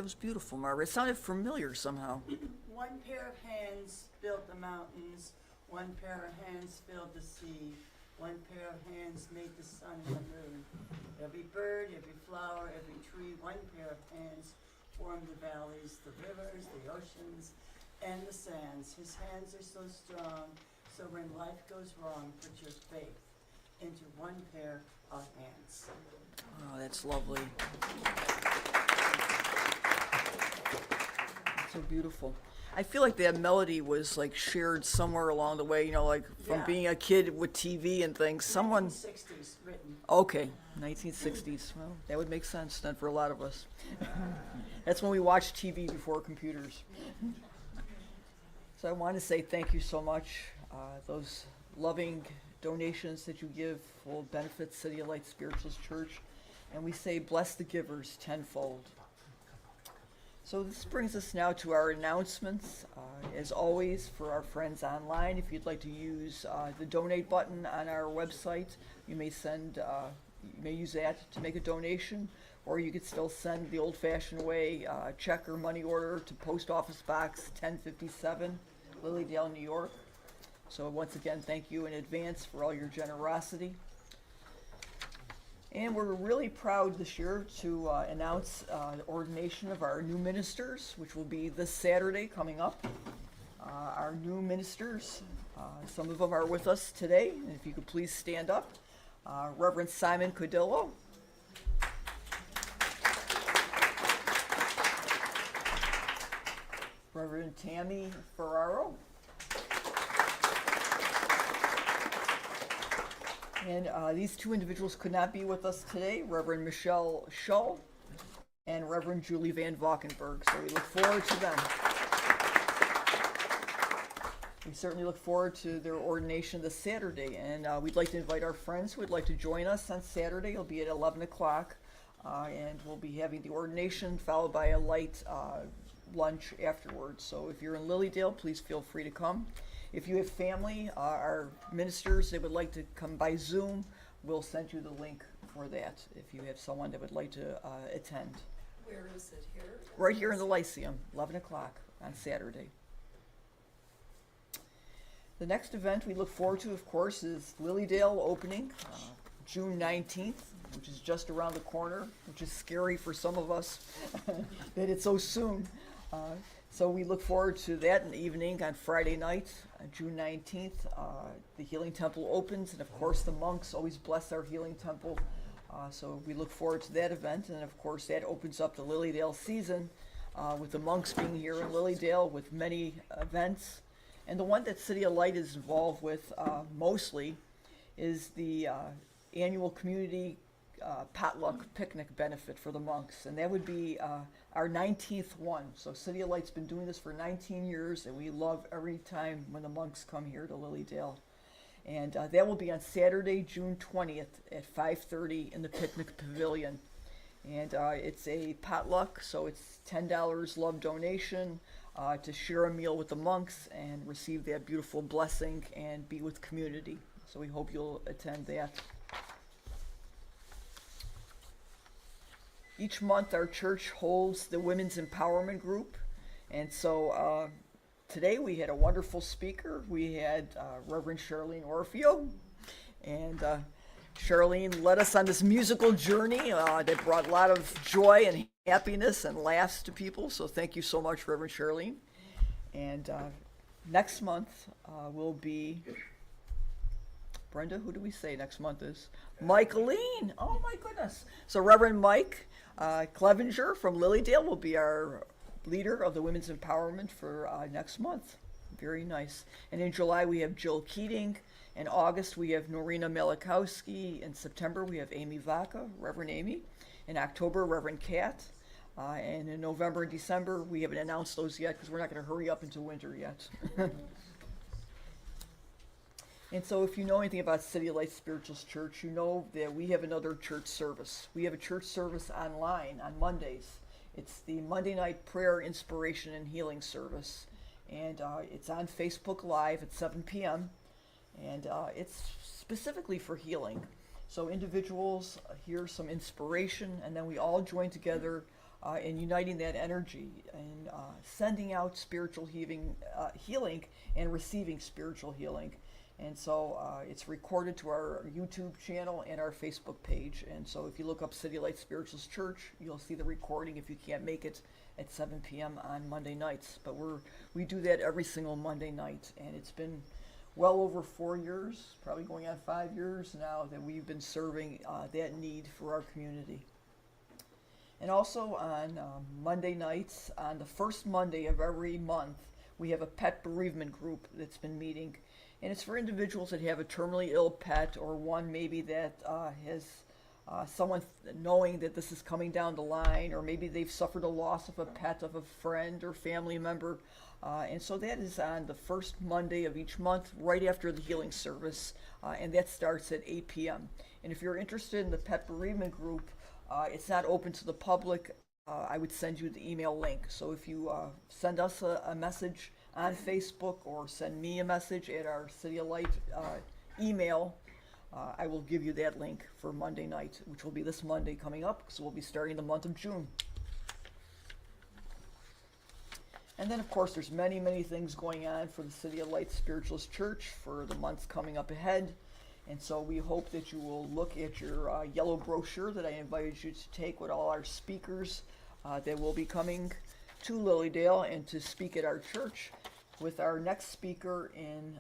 That was beautiful, Margaret. It sounded familiar somehow. One pair of hands built the mountains, one pair of hands filled the sea, one pair of hands made the sun and the moon. Every bird, every flower, every tree, one pair of hands formed the valleys, the rivers, the oceans, and the sands. His hands are so strong, so when life goes wrong, put your faith into one pair of hands. Oh, that's lovely. So beautiful. I feel like that melody was like shared somewhere along the way, you know, like from Yeah. being a kid with TV and things. Someone, 60s written. okay, 1960s. Well, that would make sense then for a lot of us. That's when we watched TV before computers. So I want to say thank you so much. Those loving donations that you give will benefit City of Light Spirituals Church. And we say, bless the givers tenfold. So this brings us now to our announcements. As always, for our friends online, if you'd like to use the donate button on our website, you may use that to make a donation, or you could still send the old-fashioned way, check or money order to Post Office Box 1057, Lilydale, New York. So once again, thank you in advance for all your generosity. And we're really proud this year to announce the ordination of our new ministers, which will be this Saturday coming up. Our new ministers, some of them are with us today, and if you could please stand up. Reverend Simon Codillo. Reverend Tammy Ferraro. And these two individuals could not be with us today, Reverend Michelle Shull and Reverend Julie Van Valkenburg. So we look forward to them. We certainly look forward to their ordination this Saturday. And we'd like to invite our friends who would like to join us on Saturday. It'll be at 11 o'clock. And we'll be having the ordination followed by a light lunch afterwards. So if you're in Lilydale, please feel free to come. If you have family, our ministers, they would like to come by Zoom, we'll send you the link for that if you have someone that would like to attend. Where is it here? Right here in the Lyceum, 11 o'clock on Saturday. The next event we look forward to, of course, is Lilydale opening, June 19th, which is just around the corner, which is scary for some of us that it's so soon. So we look forward to that in the evening on Friday night, June 19th. The Healing Temple opens, and of course the monks always bless our Healing Temple. So we look forward to that event, and of course that opens up the Lilydale season with the monks being here in Lilydale with many events. And the one that City of Light is involved with mostly is the annual community potluck picnic benefit for the monks, and that would be our 19th one. So City of Light's been doing this for 19 years, and we love every time when the monks come here to Lilydale. And that will be on Saturday, June 20th at 5:30 in the picnic pavilion. And it's a potluck, so it's $10 love donation to share a meal with the monks and receive that beautiful blessing and be with community. So we hope you'll attend that. Each month our church holds the Women's Empowerment Group, and so today we had a wonderful speaker. We had Reverend Charlene Orfeo, and Charlene led us on this musical journey that brought a lot of joy and happiness and laughs to people, so thank you so much, Reverend Charlene. And next month will be, Brenda, who do we say next month is? Michaeline. Oh my goodness. So Reverend Mike Clevenger from Lilydale will be our leader of the Women's Empowerment for next month. Very nice. And in July we have Jill Keating. In August we have Norina Malakowski. In September we have Amy Vaca, Reverend Amy. In October, Reverend Kat. And in November and December, we haven't announced those yet because we're not going to hurry up into winter yet. And so if you know anything about City of Light Spirituals Church, you know that we have another church service. We have a church service online on Mondays. It's the Monday night prayer, inspiration, and healing service. And it's on Facebook Live at 7 p.m. And it's specifically for healing. So individuals hear some inspiration, and then we all join together and uniting that energy and sending out spiritual healing and receiving spiritual healing. And so it's recorded to our YouTube channel and our Facebook page. And so if you look up City Light Spiritualist Church, you'll see the recording if you can't make it at 7 p.m. on Monday nights. But we do that every single Monday night, and it's been well over 4 years, probably going on 5 years now, that we've been serving that need for our community. And also on Monday nights, on the first Monday of every month, we have a pet bereavement group that's been meeting. And it's for individuals that have a terminally ill pet, or one maybe that has someone knowing that this is coming down the line, or maybe they've suffered a loss of a pet of a friend or family member. And so that is on the first Monday of each month, right after the healing service, and that starts at 8 p.m. And if you're interested in the pet bereavement group, it's not open to the public. I would send you the email link. So if you send us a message on Facebook or send me a message at our City of Light email, I will give you that link for Monday night, which will be this Monday coming up, because we'll be starting the month of June. And then, of course, there's many, many things going on for the City of Light Spiritualist Church for the months coming up ahead. And so we hope that you will look at your yellow brochure that I invited you to take with all our speakers that will be coming to Lilydale and to speak at our church, with our next speaker in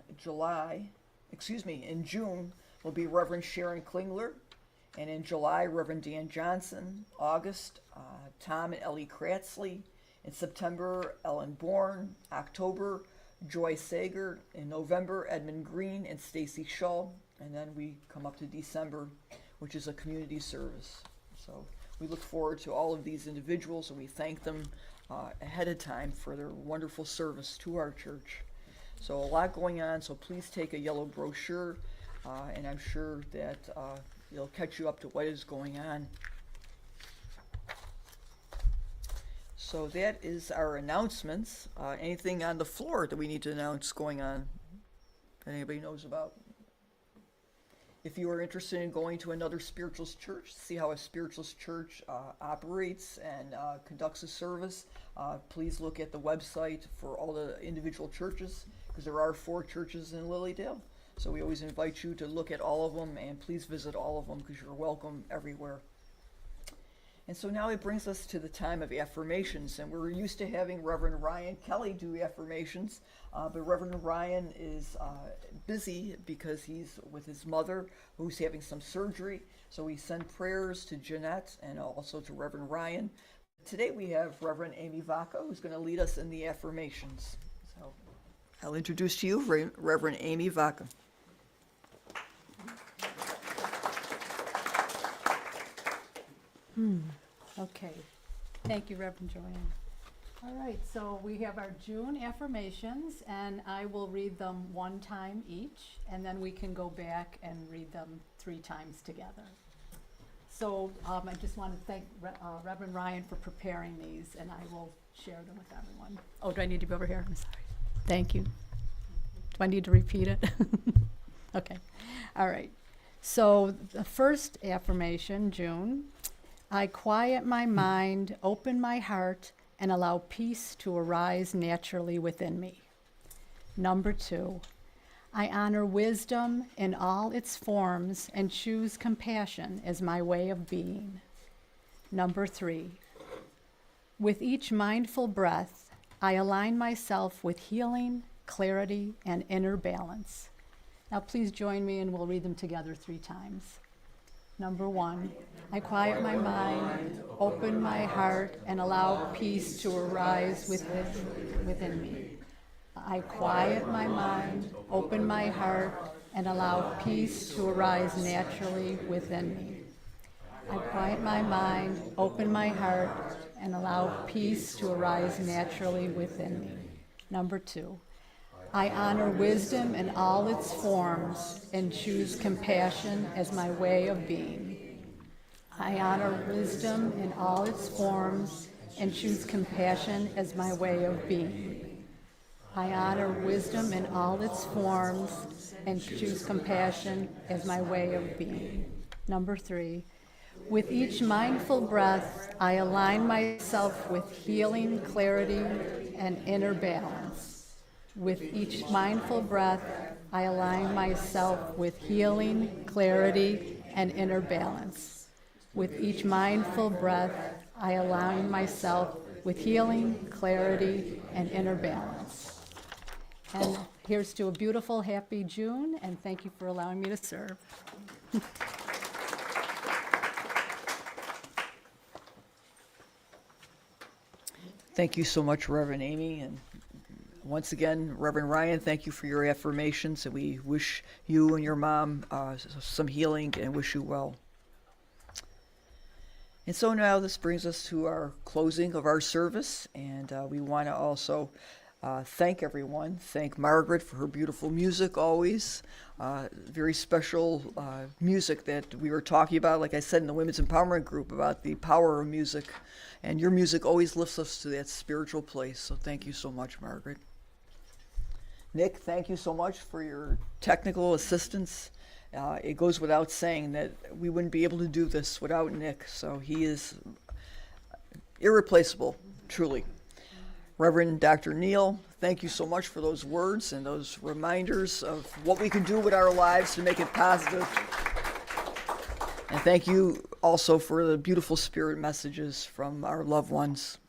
June will be Reverend Sharon Klingler, and in July, Reverend Dan Johnson. August, Tom and Ellie Kratzley. In September, Ellen Bourne. October, Joy Sager. In November, Edmund Green and Stacy Shull. And then we come up to December, which is a community service. So we look forward to all of these individuals, and we thank them ahead of time for their wonderful service to our church. So a lot going on, so please take a yellow brochure, and I'm sure that it'll catch you up to what is going on. So that is our announcements. Anything on the floor that we need to announce going on that anybody knows about? If you are interested in going to another spiritualist church, see how a spiritualist church operates and conducts a service, please look at the website for all the individual churches, because there are 4 churches in Lilydale. So we always invite you to look at all of them, and please visit all of them, because you're welcome everywhere. And so now it brings us to the time of affirmations, and we're used to having Reverend Ryan Kelly do affirmations, but Reverend Ryan is busy because he's with his mother, who's having some surgery. So we send prayers to Jeanette and also to Reverend Ryan. Today we have Reverend Amy Vaca, who's going to lead us in the affirmations. So I'll introduce to you Reverend Amy Vaca. Okay. Thank you, Reverend Joanne. All right, so we have our June affirmations, and I will read them one time each, and then we can go back and read them 3 times together. So I just want to thank Reverend Ryan for preparing these, and I will share them with everyone. Oh, do I need to be over here? I'm sorry. Thank you. Do I need to repeat it? Okay. All right. So the first affirmation, June: I quiet my mind, open my heart, and allow peace to arise naturally within me. Number 2, I honor wisdom in all its forms and choose compassion as my way of being. Number 3, with each mindful breath, I align myself with healing, clarity, and inner balance. Now please join me and we'll read them together 3 times. Number 1, I quiet my mind, open my heart, and allow peace to arise within me. I quiet my mind, open my heart, and allow peace to arise naturally within me. I quiet my mind, open my heart, and allow peace to arise naturally within me. Number 2, I honor wisdom in all its forms and choose compassion as my way of being. I honor wisdom in all its forms and choose compassion as my way of being. I honor wisdom in all its forms and choose compassion as my way of being. Number 3, With each mindful breath, I align myself with healing, clarity, and inner balance. With each mindful breath, I align myself with healing, clarity, and inner balance. With each mindful breath, I align myself with healing, clarity, and inner balance. And here's to a beautiful, happy June, and thank you for allowing me to serve. Thank you so much, Reverend Amy. And once again, Reverend Ryan, thank you for your affirmations. And we wish you and your mom some healing and wish you well. And so now this brings us to our closing of our service. And we want to also thank everyone. Thank Margaret for her beautiful music always. Very special music that we were talking about, like I said, in the Women's Empowerment Group, about the power of music. And your music always lifts us to that spiritual place. So thank you so much, Margaret. Nick, thank you so much for your technical assistance. It goes without saying that we wouldn't be able to do this without Nick. So he is irreplaceable, truly. Reverend Dr. Neal, thank you so much for those words and those reminders of what we can do with our lives to make it positive. And thank you also for the beautiful spirit messages from our loved ones.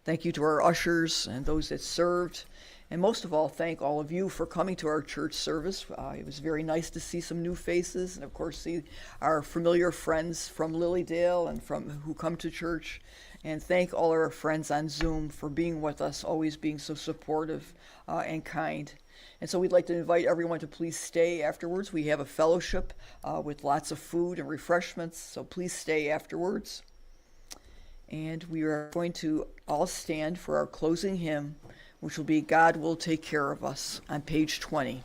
Thank you to our ushers and those that served. And most of all, thank all of you for coming to our church service. It was very nice to see some new faces and, of course, see our familiar friends from Lilydale and from who come to church. And thank all our friends on Zoom for being with us, always being so supportive and kind. And so we'd like to invite everyone to please stay afterwards. We have a fellowship with lots of food and refreshments, so please stay afterwards. And we are going to all stand for our closing hymn, which will be God Will Take Care of Us on page 20.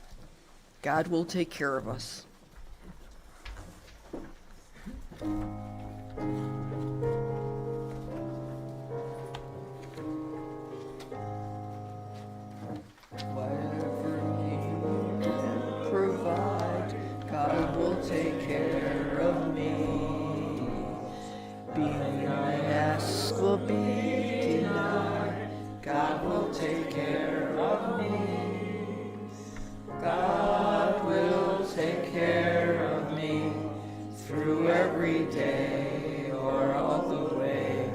God will take care of us. Whatever need and provide, God will take care of me. Being I ask will be denied, God will take care of me. God will take care of me through every day or all the way.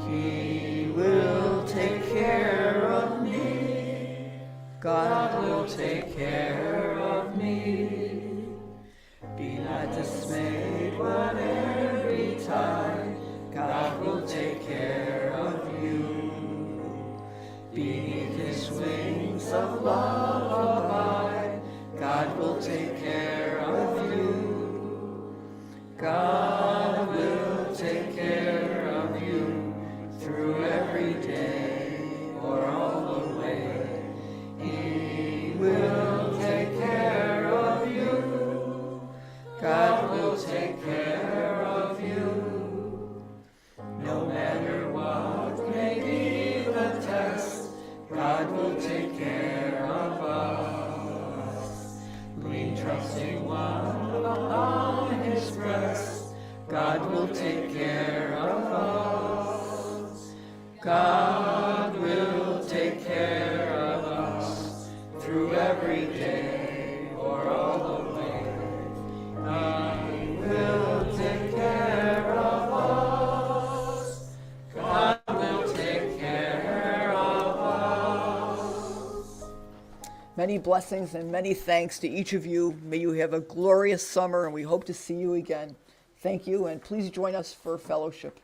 He will take care of me. God will take care of me. Be not dismayed, but every time God will take care of you. Beneath his wings of love abide, God will take care of you. God will take care of you through every day or all the way. He will take care of you. God will take care of you. No matter what may be the test, God will take care of us. Lean trusting one upon his breast, God will take care of us. God will take care of us through every day or all the way. He will take care of us. God will take care of us. Many blessings and many thanks to each of you. May you have a glorious summer, and we hope to see you again. Thank you, and please join us for fellowship.